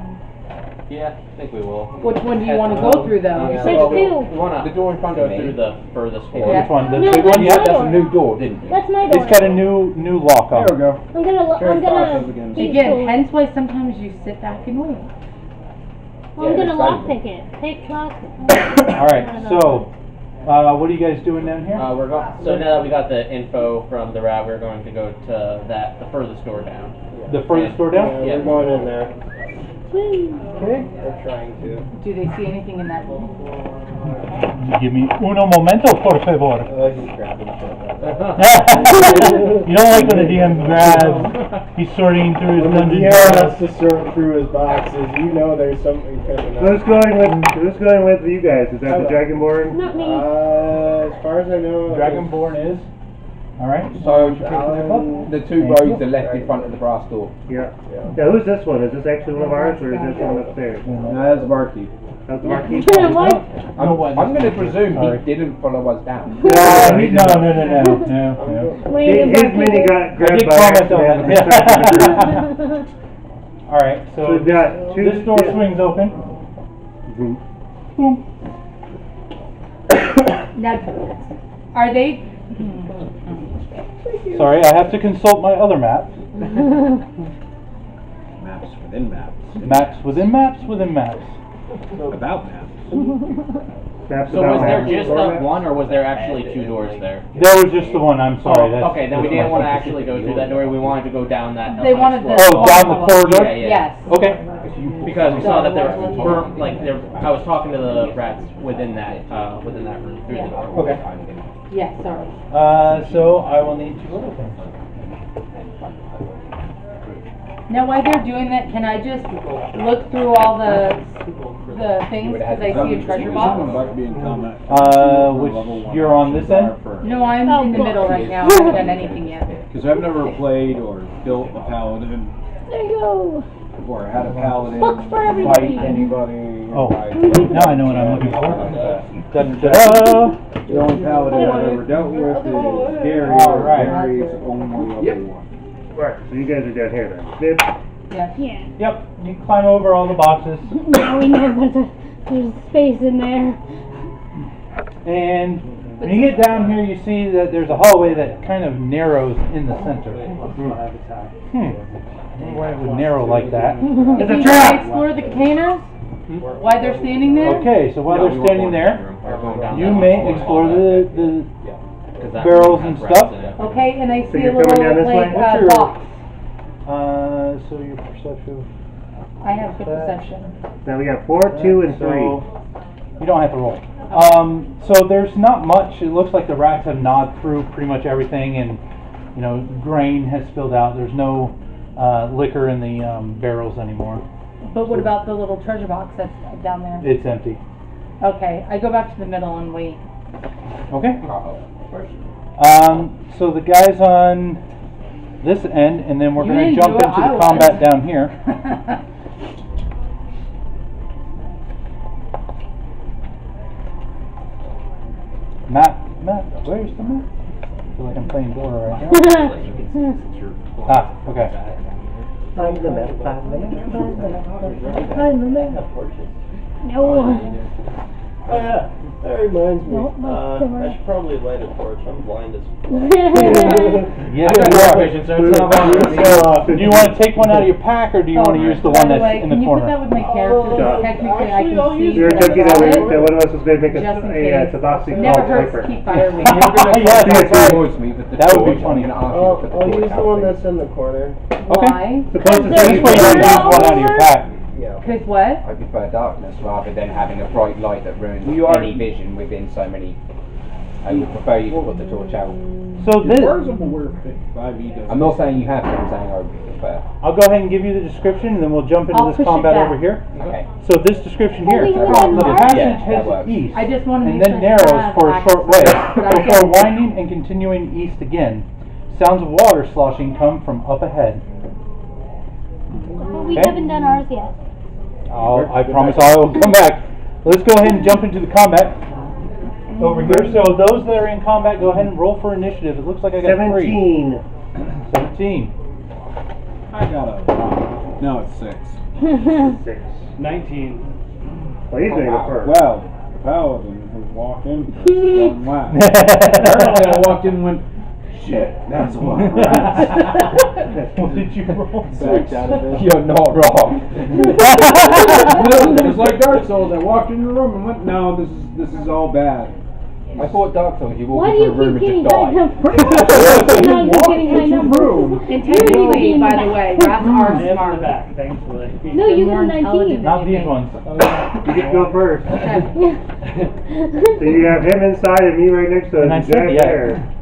Yeah, I think we will. Which one do you want to go through, though? There's Well, two. we want The to door in front go of me. through the furthest one. Yeah. Which one? The No, big that's one? my Yeah. That's door. a new door, didn't you? That's my door. It's got a new lock on. There we go. I'm gonna Again, hence why sometimes you sit back and wait. I'm gonna it's lock valuable. pick it. Take lock. All right. So, what are you guys doing down here? We're going. So now that we got the info from the rat, we're going to go to the furthest door down. The furthest door down. Yeah. We're going in there. Okay. We're trying to. Do they see anything in that room? Give me uno momento, por favor. He's grabbing shit. You don't like when a DM grabs. He's sorting through his When the dungeon. DM has to sort through his boxes, you know there's something coming up. Who's going with you guys? Is that the Dragonborn? Not me. As far as I know, Dragonborn is. All right. So, Alan, the two rows are left in front of the brass door. Yeah. Yeah, who's this one? Is this actually one of ours, or is this one upstairs? That's Marky. How's the marquee? What? I'm going to presume he didn't follow us down. No. His mini got I grabbed did by comment on accident. that. All right. So So we've got two. this door swings open. Boom. Now, are they? Sorry, I have to consult my other maps. Maps within maps. Maps within maps within maps. About maps. So was there just that one, or was there actually two doors there? There was just the one, I'm sorry. Oh, okay, then we didn't want to actually go through that door, we wanted to go down that. They wanted the. Oh, down the corridor? Yeah, yeah. Yes. Okay. Because we saw that there were, like, I was talking to the rats within that room, through the door. Okay. Yes, sorry. So I will need two other things. Now, while they're doing that, can I just look through all the things because I see a treasure box? Which you're on this end? No, I'm in the middle right now. I haven't done anything yet. Because I've never played or built a paladin, There you go. or had a paladin Books for fight everybody. anybody. Oh, now I know what I'm looking for. The only paladin I've ever dealt with is Gary, All right. Gary's only other one. Right, so you guys are down here then. Snip. Yes. Yeah. Yep, you climb over all the boxes. Now we know there's space in there. And when you get down here, you see that there's a hallway that kind of narrows in the center. I don't know why it would narrow like that. It's a trap! Explore the containers? Why they're standing there? Okay, so while they're standing there, you may explore the barrels and stuff. Okay, and I So see a you're little, coming down this way? like, box. So your perception. I have good perception. Now we got 4, 2, and 3. So you don't have to roll. So there's not much. It looks like the rats have gnawed through pretty much everything, and you know, grain has spilled out. There's no liquor in the barrels anymore. But what about the little treasure box that's down there? It's empty. Okay, I go back to the middle and wait. Okay. So the guys on this end, and then we're You going to didn't jump do it, into I the was. combat down here. Matt, where's the map? I feel like I'm playing Dora right now. Okay. Find the map, find the map, Find the map. No. Oh yeah, that reminds me. No, no, I should probably light a torch. I'm blind as Yes, I got you no are. vision, so it's not on. Do you want to take one out of your pack, or do you want to use the one that's in the Can you put that corner? with my character? Oh, Technically, I actually, I'll can use see. You're what's thinking that, on it. one of us was going to make Just in a case. Tabasco Never hurts sniper. to keep fire me. Yes, that's right. That would be funny. I'll use the one that's in the corner. Why? The closest This way you don't use one out of your pack. Yeah. Because what? I prefer darkness rather than having a bright light that ruins any vision within so many. I would prefer you to put the torch out. So this, I'm not saying you have to, I'm saying I would prefer. I'll go ahead and give you the description, and then we'll jump into I'll this push it combat back. over here. Okay. So this description here, we the have a passage Yeah, that heads works. east, I just want to and make then sure narrows for a short way, But I before get- winding and continuing east again. Sounds of water sloshing come from up ahead. We Okay. haven't done ours yet. I promise I will come back. Let's go ahead and jump into the combat over here. So those that are in combat, go ahead and roll for initiative. It looks like I got 17. 17. I got a. No, it's 6. 6. 19. Well, he's going to go first. Well, the paladin who walked in first is going last. Apparently, I walked in and went, shit, that's a lot of rats. What did you roll? Backed out of it. You're not wrong. Just like Dark Souls, I walked in the room and went, no, this is all bad. I thought Dark Souls, you Why walk do into a you room keep and getting just high die. numbers? You're not getting high numbers. And technically, by the way, rats are In the smart. back, thankfully. No, They're you more got 19. intelligent Not than you these think. ones. You get to go first. Okay. So you have him inside and me right next to And I him. said, Jack yeah. there.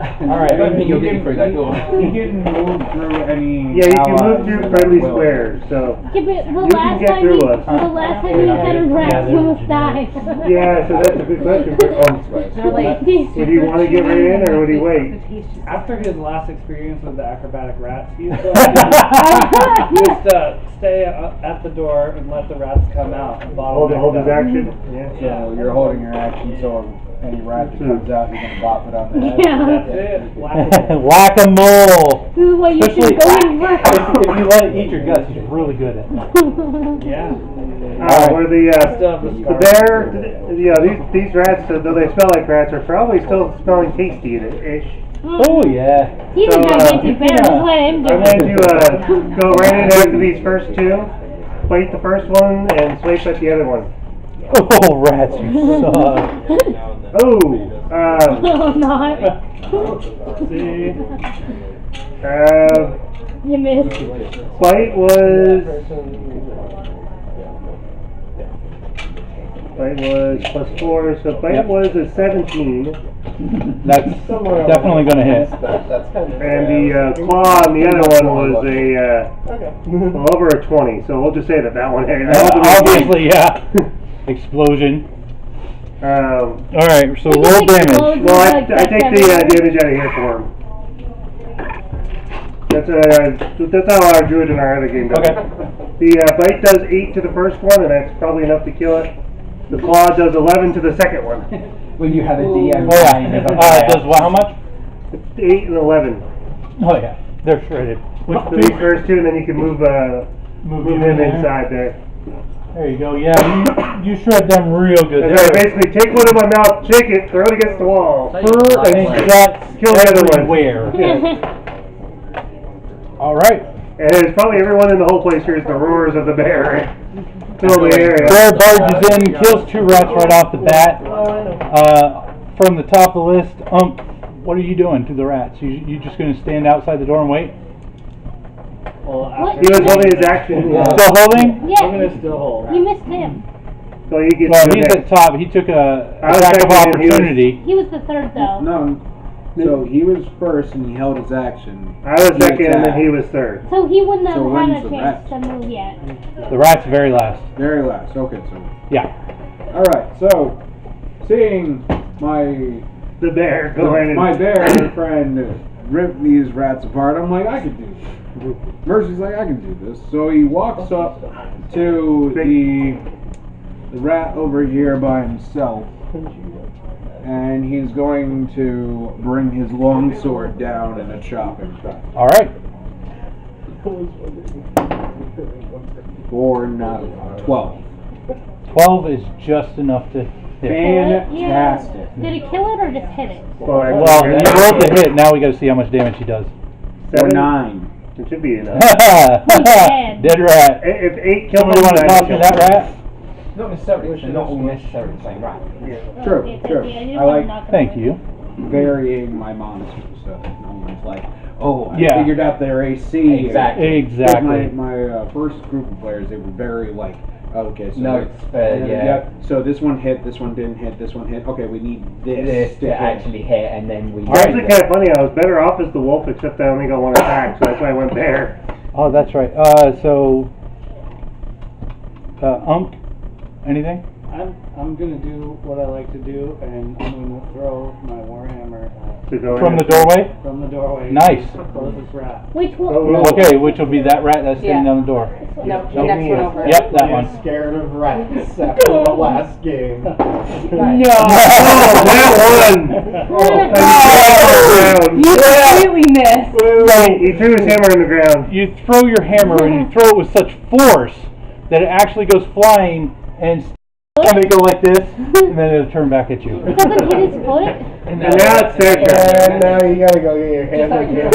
Alright. I don't think you're getting through that door. You didn't move through any. Yeah, you can move allies through that friendly will. squares, so. Yeah, but the You can last get time through you, us. the last time you encountered rats, you almost died. Yeah, so that's a good question. But, They're like, would you want to get right in or would he wait? After his last experience with the acrobatic rats, he's going to just stay at the door and let the rats come out. And Hold his action? Yeah. So you're holding your action, so if any rat that comes out, you're going to bop it on the head. Yeah. That's it. Whack-a-mole. Whack-a-mole. This is why you should go in first. If you let it eat your guts, he's really good at it. Yeah. Where the bear, these rats, though they smell like rats, are probably still smelling tasty-ish. Oh yeah. He's a gigantic bear, just let him do I'm going to go right in after these first two, bite the first one, and swipe at the other one. Oh, rats, you suck. Oh, No, not. See? You missed. Bite was +4, so bite was a 17. That's definitely going to hit. That's kind of. And the claw on the other one was over a 20, so we'll just say that one hit. Obviously, yeah. Explosion. Alright, so roll damage. Well, I take the damage out of here for him. That's how our druid in our other game does. Okay. The bite does 8 to the first one, and that's probably enough to kill it. The claw does 11 to the second one. When you have a DM. Oh yeah. Does what, how much? 8 and 11. Oh yeah. They're shredded. For these first two, and then you can move him inside there. There you go. Yeah, you shred them real good. And I basically take one in my mouth, shake it, throw it against the wall. And guts Kill the other one. everywhere. Alright. And it's probably everyone in the whole place hears the roars of the bear. Fill the area. Bear barges in, kills 2 rats right off the bat. From the top of the list, what are you doing to the rats? You just going to stand outside the door and wait? Well, He was holding his action. Still holding? Yeah. I'm gonna still hold. You missed him. So he gets Well, to he's next. at top. He took a I was attack of thinking he was- opportunity. He was the third though. No. So he was first and he held his action. I was He second, and then attacked. he was third. So he wouldn't have So had when's a the chance rat? to move yet. The rat's very last. Very last. Okay, so. Yeah. Alright, so seeing The bear go right in. my bear friend rip these rats apart, I'm like, I could do this. Mercy's like, I can do this. So he walks up to the rat over here by himself, and he's going to bring his longsword down and a chopping block. Alright. For now, 12. 12 is just enough to hit. Fantastic. Did it kill it or just hit it? Well, you rolled the hit. Now we got to see how much damage he does. For 9. It should be enough. Dead rat. If 8 kills Somebody want to toss me that rat? Not necessarily, they're not all necessarily the same rat. True, Okay, true. I didn't I want to like knock him Thank out. you. varying my monsters. So no one's like, oh, I Yeah. figured out their AC. Exactly. Exactly. My first group of players, they were very like, okay, so No, it's fair, yeah. So this one hit, this one didn't hit, this one hit. Okay, we need this This to to hit. actually hit, and then we. It's actually kind of funny. I was better off as the wolf, except I only got one attack, so that's why I went there. Oh, that's right. Anything? I'm gonna do what I like to do, and I'm gonna throw my warhammer To go From in. the doorway? from the doorway. Nice. Closest rat. Which one? Oh, Okay, which will be that rat that's standing Yeah. down the door. No, the next one over. Yep, that one. Scared of rats after the last game. No! That one! You completely missed. He threw his hammer in the ground. You throw your hammer and you throw it with such force that it actually goes flying and they go like this, and then it'll turn back at you. It doesn't hit his foot? And now it's their turn. And now you gotta go get your hammer again.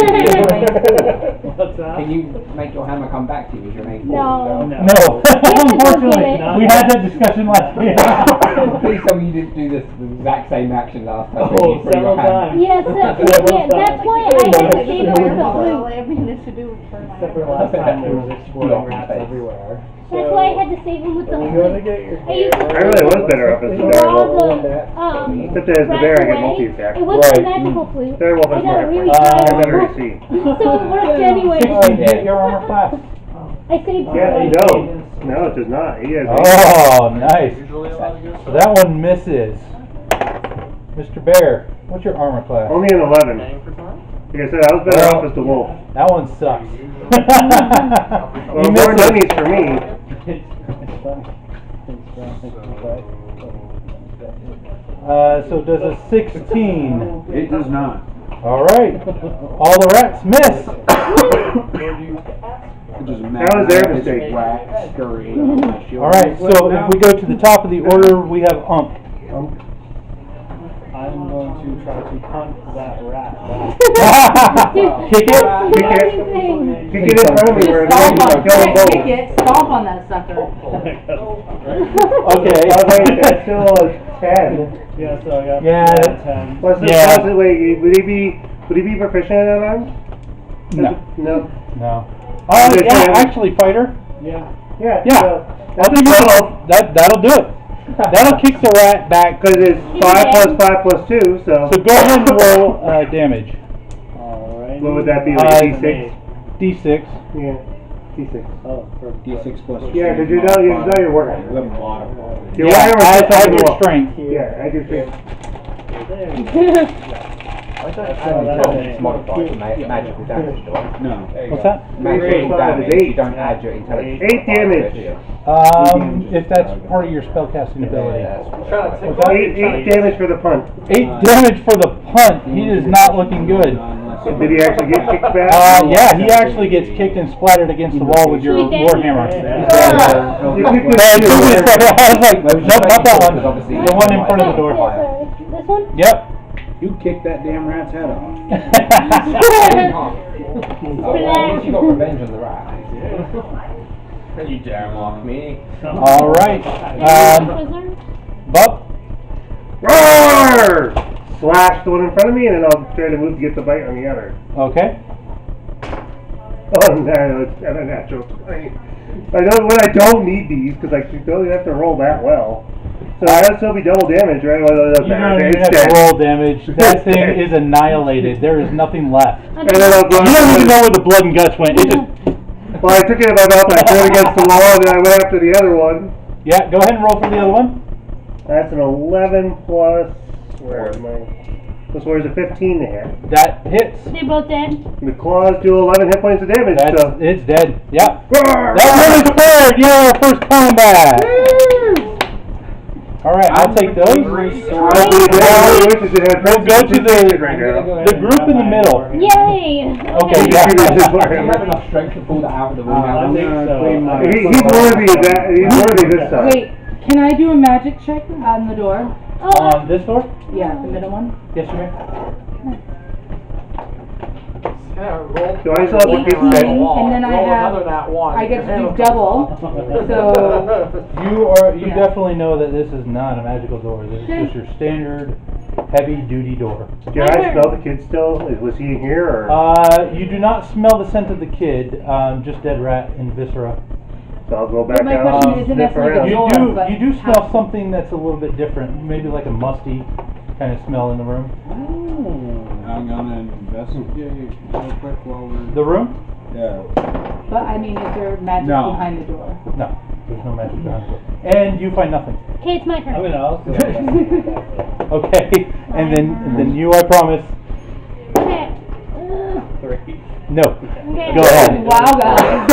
What's that? Can you make your hammer come back to you with your main No. No. No, unfortunately, we had that discussion last week. Please tell me you didn't do this the exact same action last time. when Oh, you threw several your hammer. times. Yes, that's why I had to save him with the blue. Except for last time there was exploding rats everywhere. That's why I had to save him with the You blue. gotta get your I used to I really was better off as the draw werewolf. the, Except as the bear, I get rats away. multi-attack. It wasn't Right. a magical flute. Werewolf I has got more a really hit high points. Better roll. AC. So it worked anyway. Get your armor class. I saved Yeah, him. no. No, it does not. He has Oh, nice. So that one misses. Mr. Bear, what's your armor class? only an 11. Like I said, I was better off as the wolf. That one sucks. Well, You more missed it. dummies for me. So does a 16 It does not. All right. All the rats miss. That was their mistake. All right. So if we go to the top of the order, we have Ump. I'm going to try to punt that rat back. Kick it. Kick it. Kick it in front of me where Stomp it's on, going to kick it, stomp on that sucker. Okay. That's still a 10. Yeah, so I got Yeah. 10. Wait, would he be proficient at that? No. No. No. Oh yeah, actually, fighter. Yeah. Yeah. Yeah. So I'll give you that'll do it. That'll kick the rat back. because it's 5 plus 5 plus 2, so. So go ahead and roll damage. Alright. What would that be, like a D6? D6. Yeah. D6. Oh, for D6 plus. Yeah, because you're not your worker. The bottom. Your Yeah, worker add was your strength. Yeah, I do think. It's modified for magical damage, do I? No. What's that? Magical Five damage, is you don't add your intelligence. 8 damage. If that's part of your spellcasting ability. Yeah, 8 damage for the punt. 8 damage for the punt. He is not looking good. Did he actually get kicked back? Yeah, he actually gets kicked and splattered against the wall with your warhammer. You kicked I him. was like, nope, not that one. The one in front of the door. This one? Yep. You kicked that damn rat's head off. you got revenge on the rat. You dare mock me. All right. Bup. Roar! Slash the one in front of me, and then I'll try to move to get the bite on the other. Okay. Oh no, it's kind of natural. I know when I don't need these because I don't have to roll that well. So that'll still be double damage, right? Well, You don't even have to roll damage. That thing is annihilated. There is nothing left. And then I'll go. You don't even know where the blood and guts went. It just. Well, I took it in my mouth, I threw it against the wall, and then I went after the other one. Yeah, go ahead and roll for the other one. That's an 11 plus. Where am I? Plus, where's a 15 to hit? That hits. They both dead. The claws do 11 hit points of damage, That's, so. it's dead. Yeah. Roar! That one is squared. Yeah, first combat. All right, I'll take those. We'll go to the group in the middle. Yay! Okay, Do you have enough strength to pull that out of the room? I think so. He's worthy of that. He's worthy this time. Wait, can I do a magic check on the door? Oh, This door? Yeah, the middle one. Yes, you may. Do I still have to keep 18, that? and then I get to do double. So You definitely know that this is not a magical door. This is just your standard heavy-duty door. Can I smell the kid still? Was he in here, or? You do not smell the scent of the kid, just dead rat and viscera. So I'll go back But my out. question is, Sniff like a around. door, but You do smell something that's a little bit different, maybe like a musty kind of smell in the room. I'm gonna investigate real quick while we're. The room? Yeah. But I mean, is there magic No. behind the door? No, there's no magic behind it. And you find nothing. okay, it's my turn. I mean, I'll do Okay, and then you, I promise. Okay. 3. No. Okay. Go ahead. Wow, guys.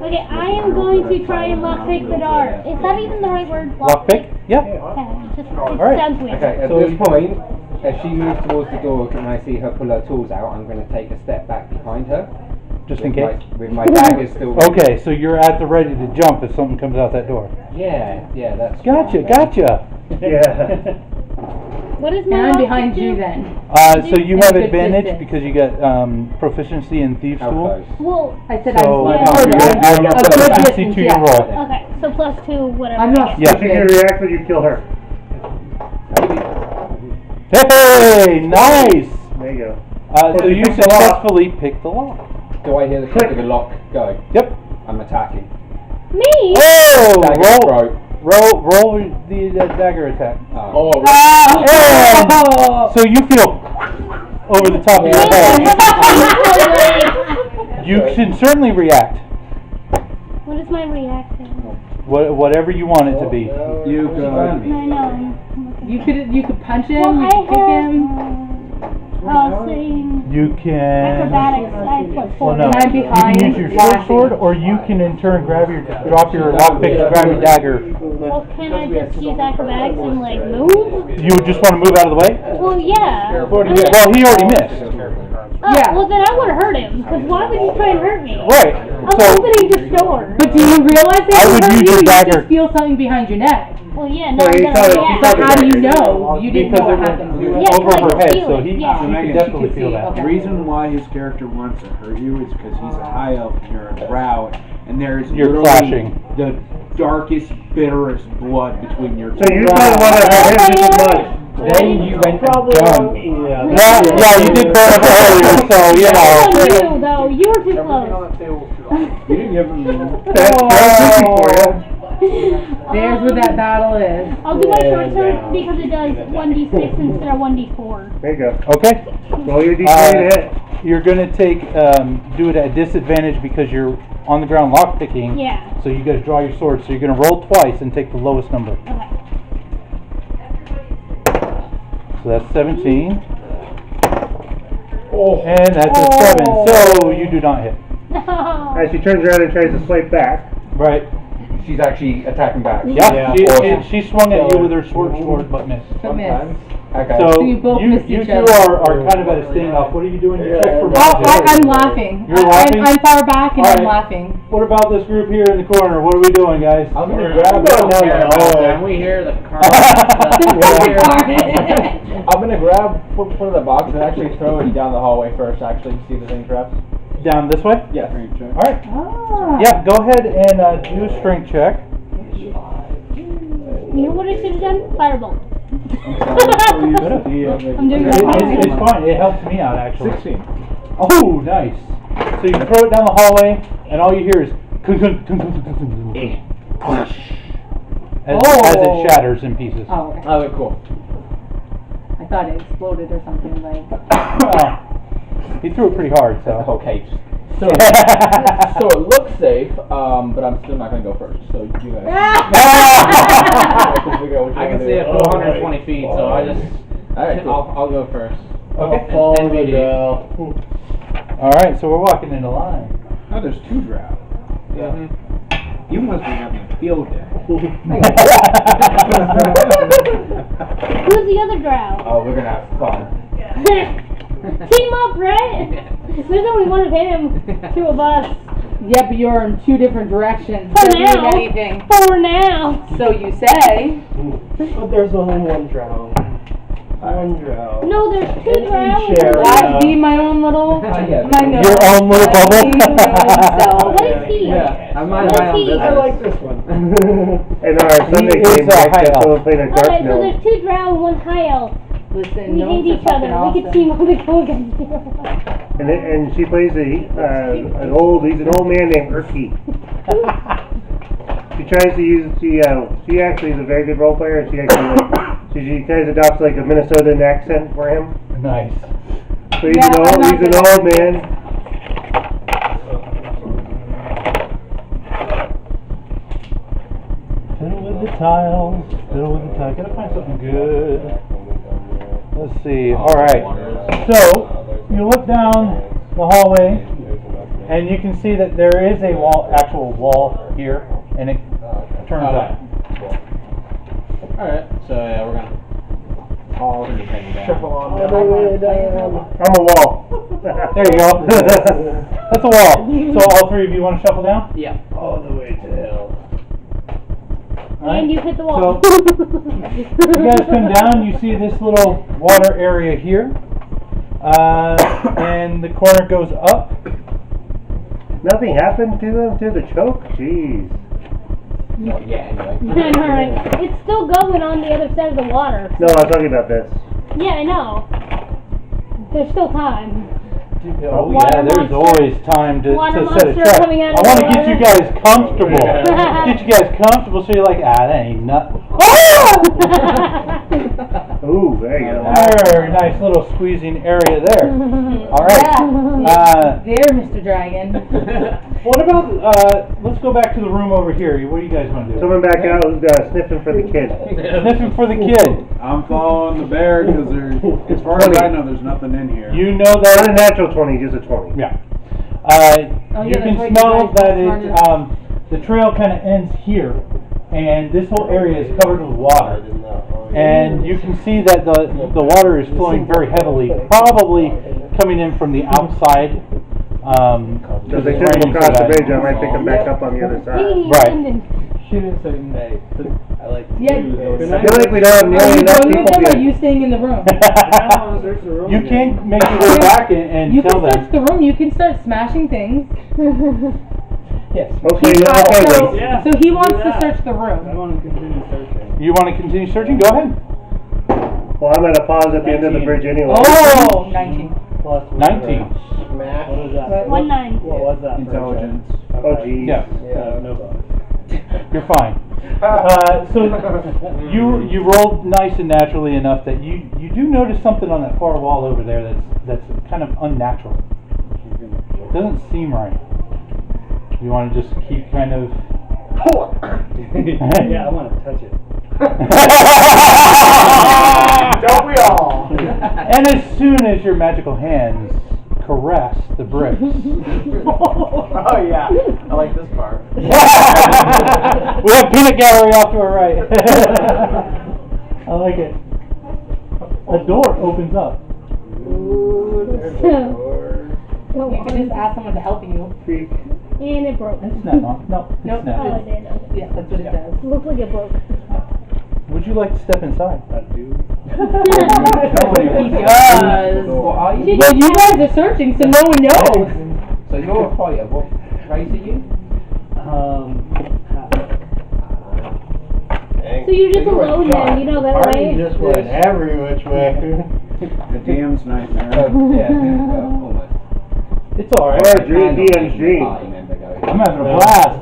Okay, I am going to try and lockpick the door. Is that even the right word? Lockpick? Yeah. Okay, it Alright. sounds weird. Okay, at So this point, as she moves towards the door and I see her pull her tools out, I'm going to take a step back behind her. Just in case. With my daggers still ready. Okay, so you're at the ready to jump if something comes out that door. Yeah, that's Gotcha, fine. gotcha. Yeah. What is And my I'm lockpick behind do? you then. So you In have a good advantage distance. because you got proficiency in Thieves' How Tool. close? Well, I said So I'm yeah. further. you have A good proficiency distance, to yes. your roll. okay, so plus 2, whatever. I'm I not guess. Yeah. If you react when you kill her. Hey, nice! There you go. So you Pick the lock. successfully picked the lock. Do I hear the click of the lock go? Yep. I'm attacking. Me? Oh, Dagger roll the dagger attack. Oh. And so you feel over the top of your head. You can certainly react. What is my reaction? Whatever you want it to be. You I go. know. You could punch him. Well, You I could kick him. Saying You can. acrobatics, I put Well, 4. no. I'm You behind, can use your short laughing. sword, or you can in turn drop your lockpick and grab your dagger. Well, can I just use acrobatics and like move? You just want to move out of the way? Well, yeah. Well, he already missed. Yeah. Well, then I would have hurt him. Because why would he try and hurt me? Right. I'm So opening the door. But do you realize they I can would hurt use you? your You dagger. just feel something behind your neck. Well, yeah, No, no, I'm you gonna thought it- react. But how do you know? You didn't because know it what went happened. Yeah, over I her can head, feel so it, he yeah. can Megan, definitely you can feel see, that. okay. The reason why his character wants to hurt you is because he's a high elf and you're a drow, and there's You're literally clashing. the darkest, bitterest blood between your So you didn't want to hurt him just as much. Then you went Probably dumb. yeah. Yeah, you did burn up earlier, so you That know. was you, though. You were too close. You didn't give him. That's cookie for you. There's where that battle is. I'll do my short sword because it does 1d6 instead of 1d4. There you go. Okay. Roll your d20 to hit. You're gonna take do it at a disadvantage because you're on the ground lockpicking. Yeah. So you gotta draw your sword. So you're gonna roll twice and take the lowest number. Okay. So that's 17. And that's a 7. So you do not hit. No. As she turns around and tries to swipe back. Right. She's actually attacking back. Yeah. She swung at you with her sword but missed. But miss. Okay. So you both missed you each two other. are kind of at a standoff. What are you doing? You check for I'm laughing. You're laughing? I'm far back and I'm Alright. laughing. What about this group here in the corner? What are we doing, guys? I'm gonna We grab don't care it. about them. We hear the car. I'm gonna grab one of the boxes and actually throw it down the hallway first, actually, to see if there's any traps. Down this way? Yeah. All right. Ah. Yeah, go ahead and do a strength check. You know what I should have done? Firebolt. I'm doing It's that. fine. It helps me out, actually. 16. Oh, nice. So you throw it down the hallway, and all you hear is as it shatters in pieces. Oh, okay. Oh, cool. I thought it exploded or something like. He threw it pretty hard, so. Okay. So it looks safe, but I'm still not gonna go first. So you guys. I can see it from 120 feet, so I just. Alright, cool. I'll go first. Okay. Follow the NVD. girl. All right, so we're walking into line. Oh, there's 2 drow. Yeah. You must be having a field day. Who's the other drow? Oh, we're gonna have fun. Team up, right? There's only one of him. 2 of us. Yeah, but you're in 2 different directions. For Doesn't mean now. anything. For now. So you say. But there's only one drow. One drow. No, there's 2 drow. share. I'd be my own little. yeah. My nose. Your own little bubble? What is he? Yeah, I mind What my is own he? business. I like this one. And our Sunday He is game a next high elf. episode playing a dark Okay, so gnome. there's 2 drow and 1 high elf. Listen, We no hate each other. We could team up and go against you. And she plays an old man named Erky. She tries to use she actually is a very good role player, and she actually she kind of adopts like a Minnesotan accent for him. Nice. So he's Yeah, I'm not an good. old man. Fiddle with the tiles. Fiddle with the tiles. Gotta find something good. Let's see. All right. So you look down the hallway, and you can see that there is a actual wall here, and it turns up. Alright, so yeah, we're gonna. All gonna be heading down. Triple on down. I'm a wall. There you go. That's a wall. So all 3 of you want to shuffle down? Yeah. All the way to hell. All right. And you hit the wall. So you guys come down. You see this little water area here, and the corner goes up. Nothing happened to them through the choke? Jeez. Well, yeah, anyway. I know, right? It's still going on the other side of the water. No, I'm talking about this. Yeah, I know. There's still time. Oh Water yeah, there's monster. always time to Water set a monster trap. coming out I of want the to get you water. guys comfortable. Get you guys comfortable so you're like, that ain't nothing. The Ooh, there you go. Very nice little squeezing area there. All right. Yeah. There, Mr. Dragon. What about, let's go back to the room over here. What do you guys want to do? Coming back out, sniffing for the kid. Sniffing for the kid. I'm following the bear because as far as I know, there's nothing in here. You know that. Not a natural 20, just a 20. Yeah. Oh, You yeah, can that's right, smell you guys that the trail kind of ends here, and this whole area is covered with water. And you can see that the water is flowing very heavily, probably coming in from the outside. Because they took them across the bridge, I might pick them back up on the other side. Right. She didn't say Hey, I like to Yeah. I feel like we don't have Are nearly you enough going with people them or are here. you staying in the room? You can make your way back and You tell can search them. the room. You can start smashing things. Yes. Okay, yeah, okay, So, wait. Yeah. so he wants Yeah. to search the I room. want to continue searching. You want to continue searching? Go ahead. Well, I'm at a pause at the end of the bridge anyway. Oh, 19. Plus 19. Smash. What is that? 19. What was that? Intelligence. Oh, geez. Yeah, Yeah. No bonus. you're fine. So you rolled nice and naturally enough that you do notice something on that far wall over there that's kind of unnatural. It doesn't seem right. You want to just keep kind of. Yeah, I want to touch it. Don't we all? And as soon as your magical hands caress the bricks, Oh yeah, I like this part. we have peanut gallery off to our right. I like it. A door opens up. Ooh, there's a door. You can just ask someone to help you. And it broke. It's not on. No, it's Nope. not. Oh, it did. Okay. Yeah, that's what it does. Looks like it broke. Would you like to step inside? I do. He does. What are you? Well, you guys are searching, so no one knows. So you're a fighter. What race are you? So you're just alone then, you know that, right? Just went every which way. The DM's nightmare. Yeah, well, almost. It's alright. Or a dream, DM's dream. Party member goes. I'm having a blast.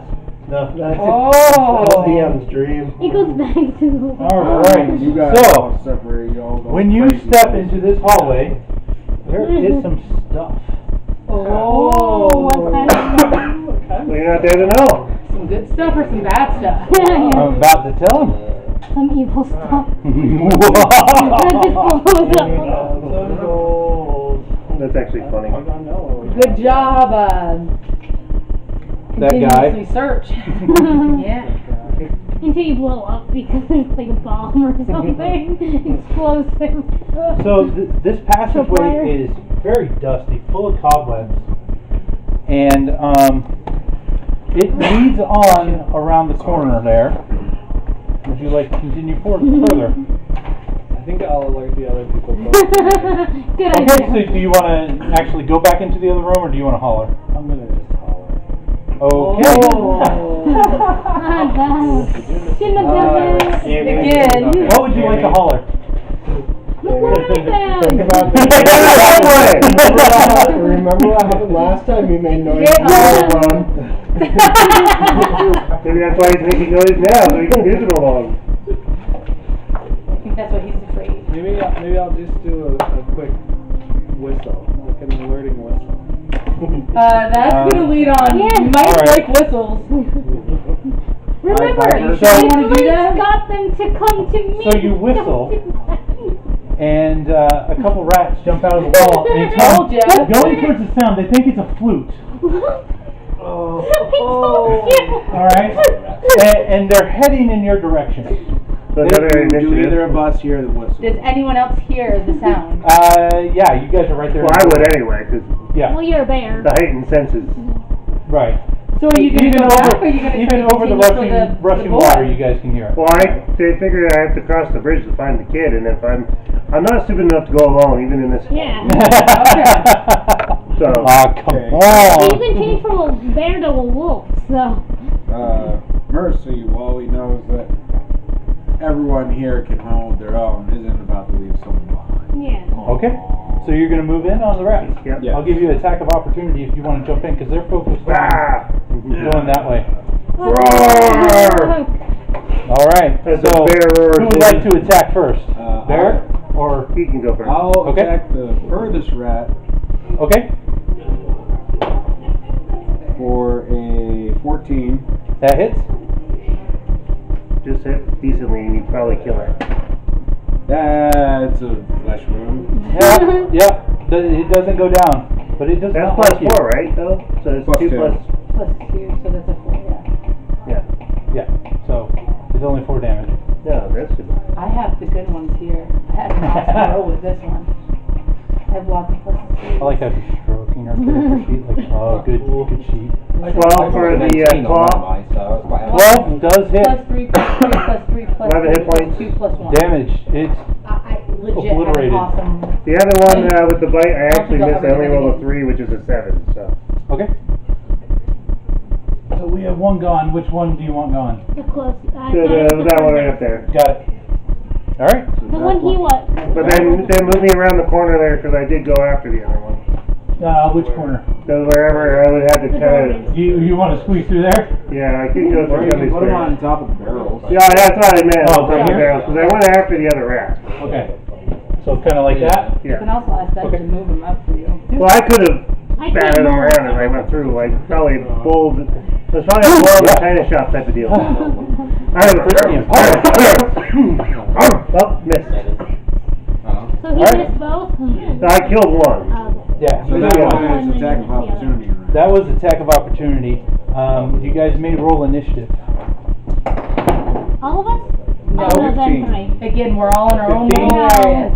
No, that's Oh. DM's dream. It goes back to the Alright. You guys So, all separate. You all go when you crazy. step into this hallway, there is some stuff. Oh, what kind of stuff? Well, you're not there to know. Some good stuff or some bad stuff? I'm about to tell him. Some evil stuff. That Wow. just blows up. That's actually funny. Good job, That guy. continuously search. Yeah. Until you blow up because there's like a bomb or something explosive. So this passageway is very dusty, full of cobwebs, and it leads on around the corner there. Would you like to continue further? I think I'll alert the other people. Good Okay, so idea. do you want to actually go back into the other room, or do you want to holler? I'm gonna just holler. Okay. Shouldn't have done that. Again. What would you like to holler? Remember what happened last time? You made noise. Maybe that's why he's making noise now, so he can digital on. I think that's what he's afraid. Maybe I'll just do a quick whistle, like an alerting whistle. That's gonna lead on. Yeah. You might Alright. like whistles. Remember, Viper. the So- You wanna do that? police got them to come to me. So you whistle. Don't do that. And a couple rats jump out of the wall and Told ya. going towards the sound. They think it's a flute. I told you. All right, and they're heading in your direction. So another Do initiative. either of us hear the whistle? Does anyone else hear the sound? Yeah, you guys are right there. Well, I would anyway, because Yeah, Well, you're a bear. the heightened senses. right. So are you gonna Even go back, over, or are you gonna even try to over the continue rushing, for rushing the boy? water, you guys can hear it. Well, they figure I have to cross the bridge to find the kid, and if I'm not stupid enough to go alone, even in this. Yeah. So. Ah, come You on. can change from a bear to a wolf, so. Mercy, while he knows that everyone here can hold their own, isn't about to leave someone behind. Yeah. Okay, so you're gonna move in on the rats. Yep. Yeah. I'll give you an attack of opportunity if you want to jump in, because they're focused on Ah! going that way. Roar! All right. As the So bear roars who would in. like to attack first? Uh, Bear. He can go first. I'll Okay. attack the furthest rat Okay. for a 14. That hits. Just hit decently and you probably kill it. That's a flesh wound. Yeah. Yeah. It doesn't go down, but it does That's not plus like you. 4, right? Though, so it's Plus 2 2. plus. Plus 2, so that's a 4, yeah. Yeah. Yeah. So it's only 4 damage. No, that's good. I have the good ones here. I had an awesome roll with this one. I have lots of pluses. I like how she's stroking her character sheet. Like, oh, good sheet. 12 for the claw. 12 does hit. Plus 3, plus 3, plus 3, plus 11 hit 3, plus points. 2, plus 1. Damage. It's I legit obliterated. had an awesome. The other one with the bite, I actually Don't missed. I only forget rolled a everything. 3, which is a 7. So okay. So we have one gone. Which one do you want gone? The close. that one right up there. Got it. All right. The one he was. But then move me around the corner there because I did go after the other one. Which corner? So wherever I would have to kind of. You want to squeeze through there? Yeah, I could go Or through you some of can these put them on barrels. top of the barrels. Yeah, that's what I meant. Oh, right here? Because I went after the other rat. Okay. So kind of like that. You can Yeah. also ask them to move them up for you. Well, I could have I battered them around as I went through. Like probably bowled. It was probably a blow in the China shop type of deal. I well, missed. So he Alright. missed both? So I killed one. Yeah. So that one is attack of opportunity. Right? That was attack of opportunity. You guys may roll initiative. All of us? No, Oh, no, then 15. 3. Again, we're all in our own 15. little areas.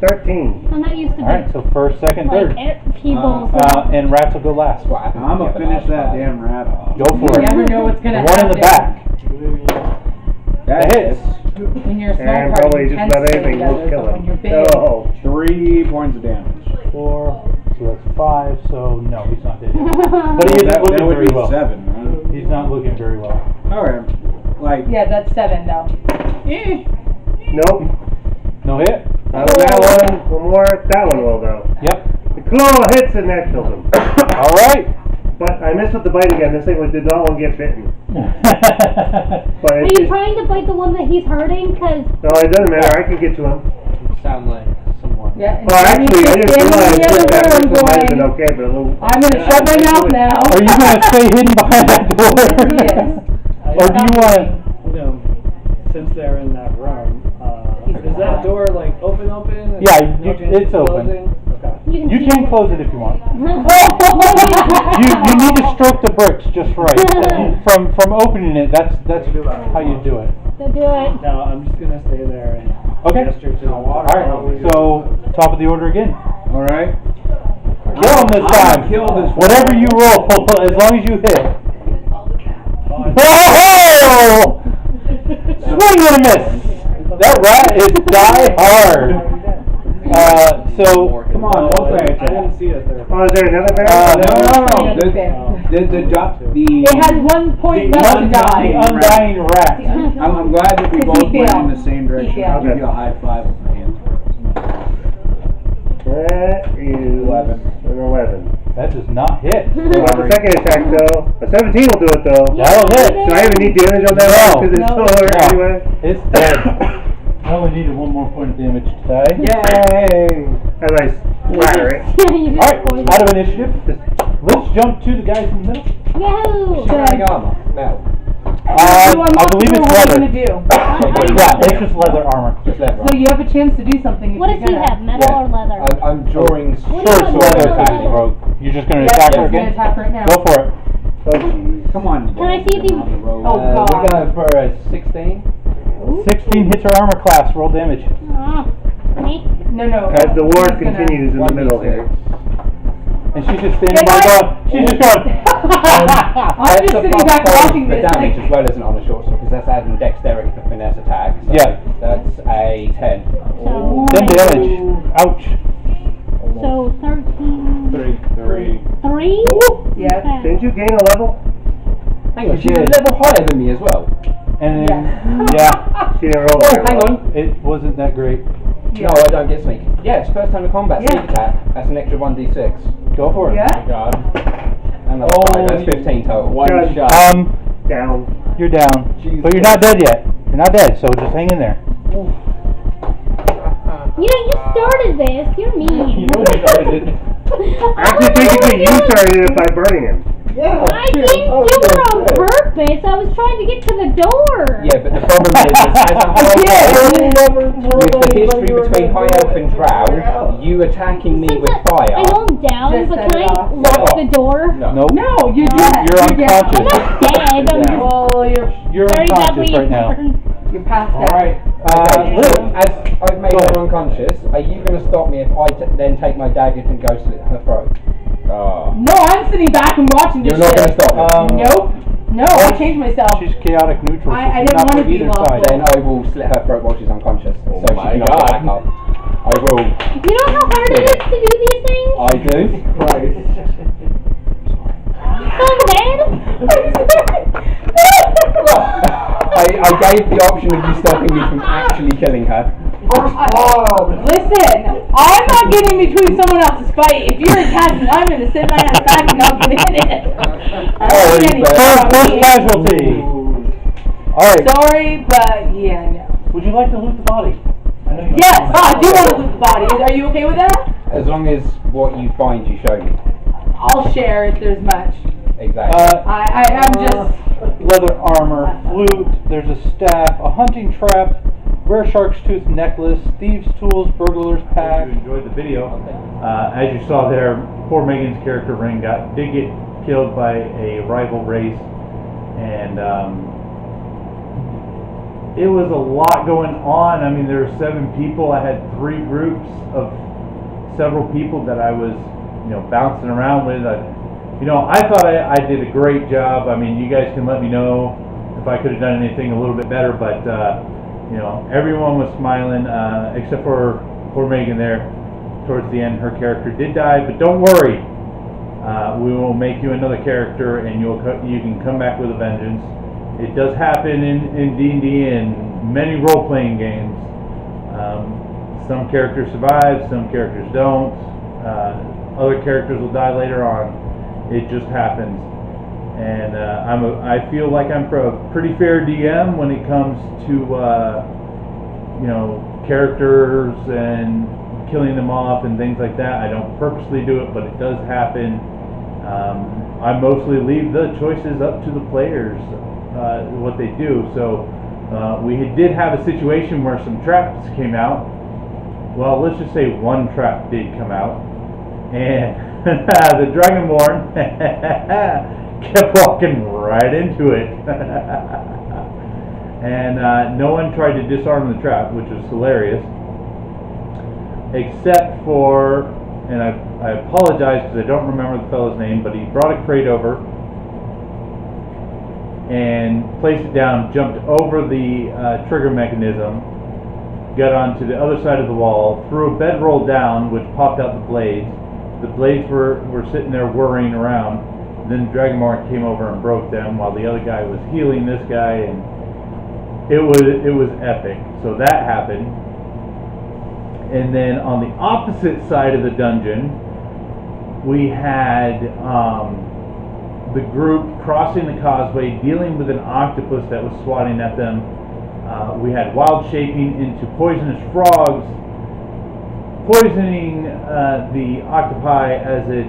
13. I'm not used to All right. So first, second, like third. people. And rats will go last. I'm gonna finish that damn rat off. Go for You it. never know what's The gonna one in happen. the back. That hits. When you're a small And party, probably you just tend about to stay anything will together, kill but when you're him. big, Oh. 3 points of damage. 4. So that's 5. So no, he's not dead yet. But he isn't that looking would very be well. 7, right? He's not looking very well. Alright. Like, yeah, that's 7 though. Nope. No hit. Out of that one more. That one will though. Yep. The claw hits and that kills him. All right. But I missed with the bite again. This thing did not want to get bitten. But Are you trying to bite the one that he's hurting? Because No, it doesn't matter. I can get to him. You sound like someone. Yeah. and Well, then actually, you I just didn't stand in realize the other that room this might have been going, okay, but a little. I'm gonna shut my mouth now. Are you gonna stay hidden behind that door? Yes. Or do you want to? You know, since they're in that room, is that door like open? Yeah, No chance it's of open. closing? Okay. You can close it if you want. You need to stroke the bricks just right. From opening it, that's how you do it. to do it. No, I'm just gonna stay there and Okay. gesture to the All water. right. So top of the order again. alright. Kill him this time. Kill this Whatever you roll, as long as you hit. Oh! Swing and a miss. That rat is die hard. So Come on, don't say I didn't see a third. Oh, is there another bear? No. It The has 1 point left to die. the undying rat. I'm glad that we Because both he went failed. in the same direction. He I'll failed. give you a high five with my hands That is 11. an 11. That does not hit. Well, the second attack though, a 17 will do it though. That'll hit. Do I even need damage on that No. one? Because it's No. still hurt No. anyway. It's dead. I only needed 1 more point of damage to die. Yay! As I splatter it. You just Alright, pointed. out of initiative. Let's jump to the guys in the middle. Yahoo! Wearing armor? No. I believe it's What are leather. you gonna do? Yeah, it's just leather armor. Just leather. So you have a chance to do something if What you're does he gonna. have, metal Yeah. or leather? I'm drawing What Sure, do you it's have, leather metal or attacking leather? rogue. You're just gonna Yeah, attack her he's gonna again? attack right now. Go for it. Oh jeez. Come on, you Can I guys. see if he- On the road. Oh, God. We're going for a 16. 16 hits her armor class. Roll damage. Me? No. As the war He's gonna- continues in the middle here. And she's just standing Yeah, by guys. going, she's just going. I'm just sitting back watching The this. damage Like, as well as an on a short sword because that's adding dexterity for finesse attack. So Yeah. That's a 10. So, 10 damage. Ouch. so 13. 3. 3? yeah. Okay. Didn't you gain a level? Hang on, She she's a did. level higher than me as well. And Yeah. yeah, She didn't roll Oh, very hang well. on. it wasn't that great. No, I don't get sneak. Yeah, it's first time in combat, Yeah. sneak attack. That's an extra 1d6. Go for it. Yeah. God. And that's five, that's 15 total. One God. shot. Down. You're down. Jesus. But you're not dead yet. You're not dead, so just hang in there. You know, you started this. You're mean. You know you started it. Actually, technically, you started it by burning him. Yeah. I didn't do it on purpose. I was trying to get to the door. Yeah, but the problem is, as a whole with the history between High Elf and Drow, you attacking me with fire. I know I'm down, Just but set can it I off. lock the door? Nope. No, you're dead. You're unconscious. I'm not dead. I'm just Well, You're very unconscious badly right now. burned. you're past All that. right. As I've made her unconscious, are you going to stop me if I then take my dagger and go slit her throat? No, I'm sitting back and watching this You're not going shit. to stop me? Nope. No, I changed myself. She's chaotic neutral. So I she's didn't not wanna for be either lawful. side. Then I will slit her throat while she's unconscious. So she my cannot God. get back up. I will. You know how hard it is to do these things? I do. I'm dead. I gave the option of you stopping me from actually killing her. Listen, I'm not getting between someone else's fight. If you're attacking, I'm going to sit my ass back and not get in it. I don't need any First casualty. All right. Sorry, but yeah, no. Would you like to loot the body? I know you Yes, I do want to loot the bodies. Are you okay with that? As long as what you find you show me. I'll share if there's much. Exactly. I'm just... Leather armor, flute, there's a staff, a hunting trap, rare shark's tooth necklace, thieves' tools, burglar's pack. If you enjoyed the video, as you saw there, poor Megan's character Ring did get killed by a rival race, and it was a lot going on. I mean, there were 7 people. I had 3 groups of several people that I was, bouncing around with. I thought I did a great job. I mean, you guys can let me know if I could have done anything a little bit better, but everyone was smiling, except for poor Megan there. Towards the end, her character did die, but don't worry. We will make you another character, and you can come back with a vengeance. It does happen in D&D and many role-playing games. Some characters survive, some characters don't. Other characters will die later on. It just happens, and I feel like I'm a pretty fair DM when it comes to characters and killing them off and things like that. I don't purposely do it, but it does happen. I mostly leave the choices up to the players, what they do. So we did have a situation where some traps came out. Well, let's just say one trap did come out, and the Dragonborn kept walking right into it. And no one tried to disarm the trap, which was hilarious. Except for, and I apologize because I don't remember the fellow's name, but he brought a crate over and placed it down, jumped over the trigger mechanism, got onto the other side of the wall, threw a bedroll down, which popped out the blades. The blades were sitting there whirring around. Then Dragonborn came over and broke them while the other guy was healing this guy, and it was epic. So that happened. And then on the opposite side of the dungeon, we had the group crossing the causeway, dealing with an octopus that was swatting at them. We had wild shaping into poisonous frogs, poisoning the octopi as it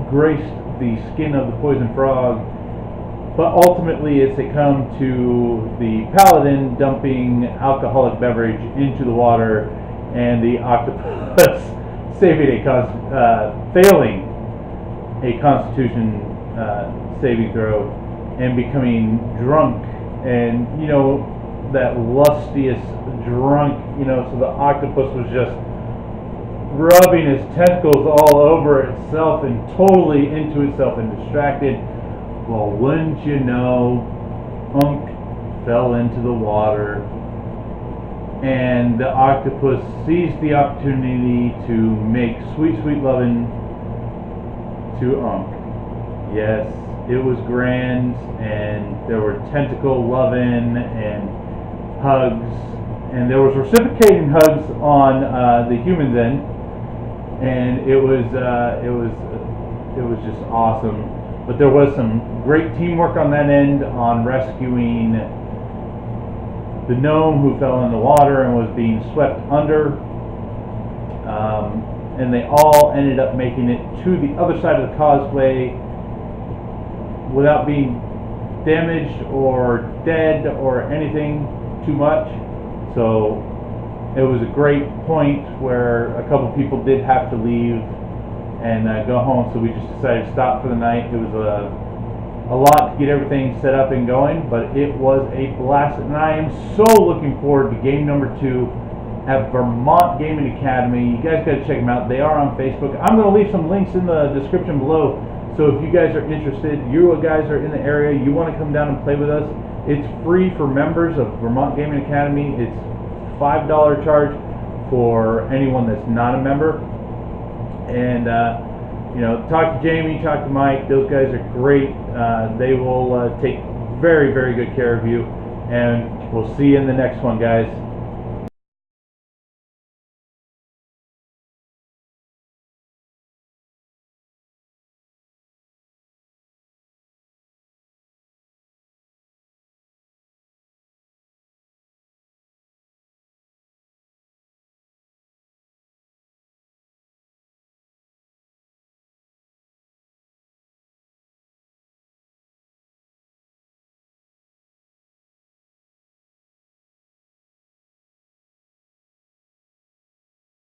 graced the skin of the poisoned frog, but ultimately it succumbed to the paladin dumping alcoholic beverage into the water, and the octopus failing a constitution saving throw and becoming drunk, and that lustiest drunk, so the octopus was just rubbing his tentacles all over itself and totally into itself and distracted. Well, wouldn't you know, Unk fell into the water, and the octopus seized the opportunity to make sweet, sweet loving to Unk. Yes, it was grand, and there were tentacle loving and hugs, and there was reciprocating hugs on the human's end. And it was just awesome. But there was some great teamwork on that end on rescuing the gnome who fell in the water and was being swept under, and they all ended up making it to the other side of the causeway without being damaged or dead or anything too much. So it was a great point where a couple people did have to leave and go home, so we just decided to stop for the night. It was a lot to get everything set up and going, but it was a blast, and I am so looking forward to game number 2 at Vermont Gaming Academy. You guys got to check them out. They are on Facebook. I'm going to leave some links in the description below, so if you guys are interested, you guys are in the area, you want to come down and play with us, it's free for members of Vermont Gaming Academy. It's $5 charge for anyone that's not a member. And you know, talk to Jamie, talk to Mike. Those guys are great. They will take very, very good care of you. And we'll see you in the next one, guys.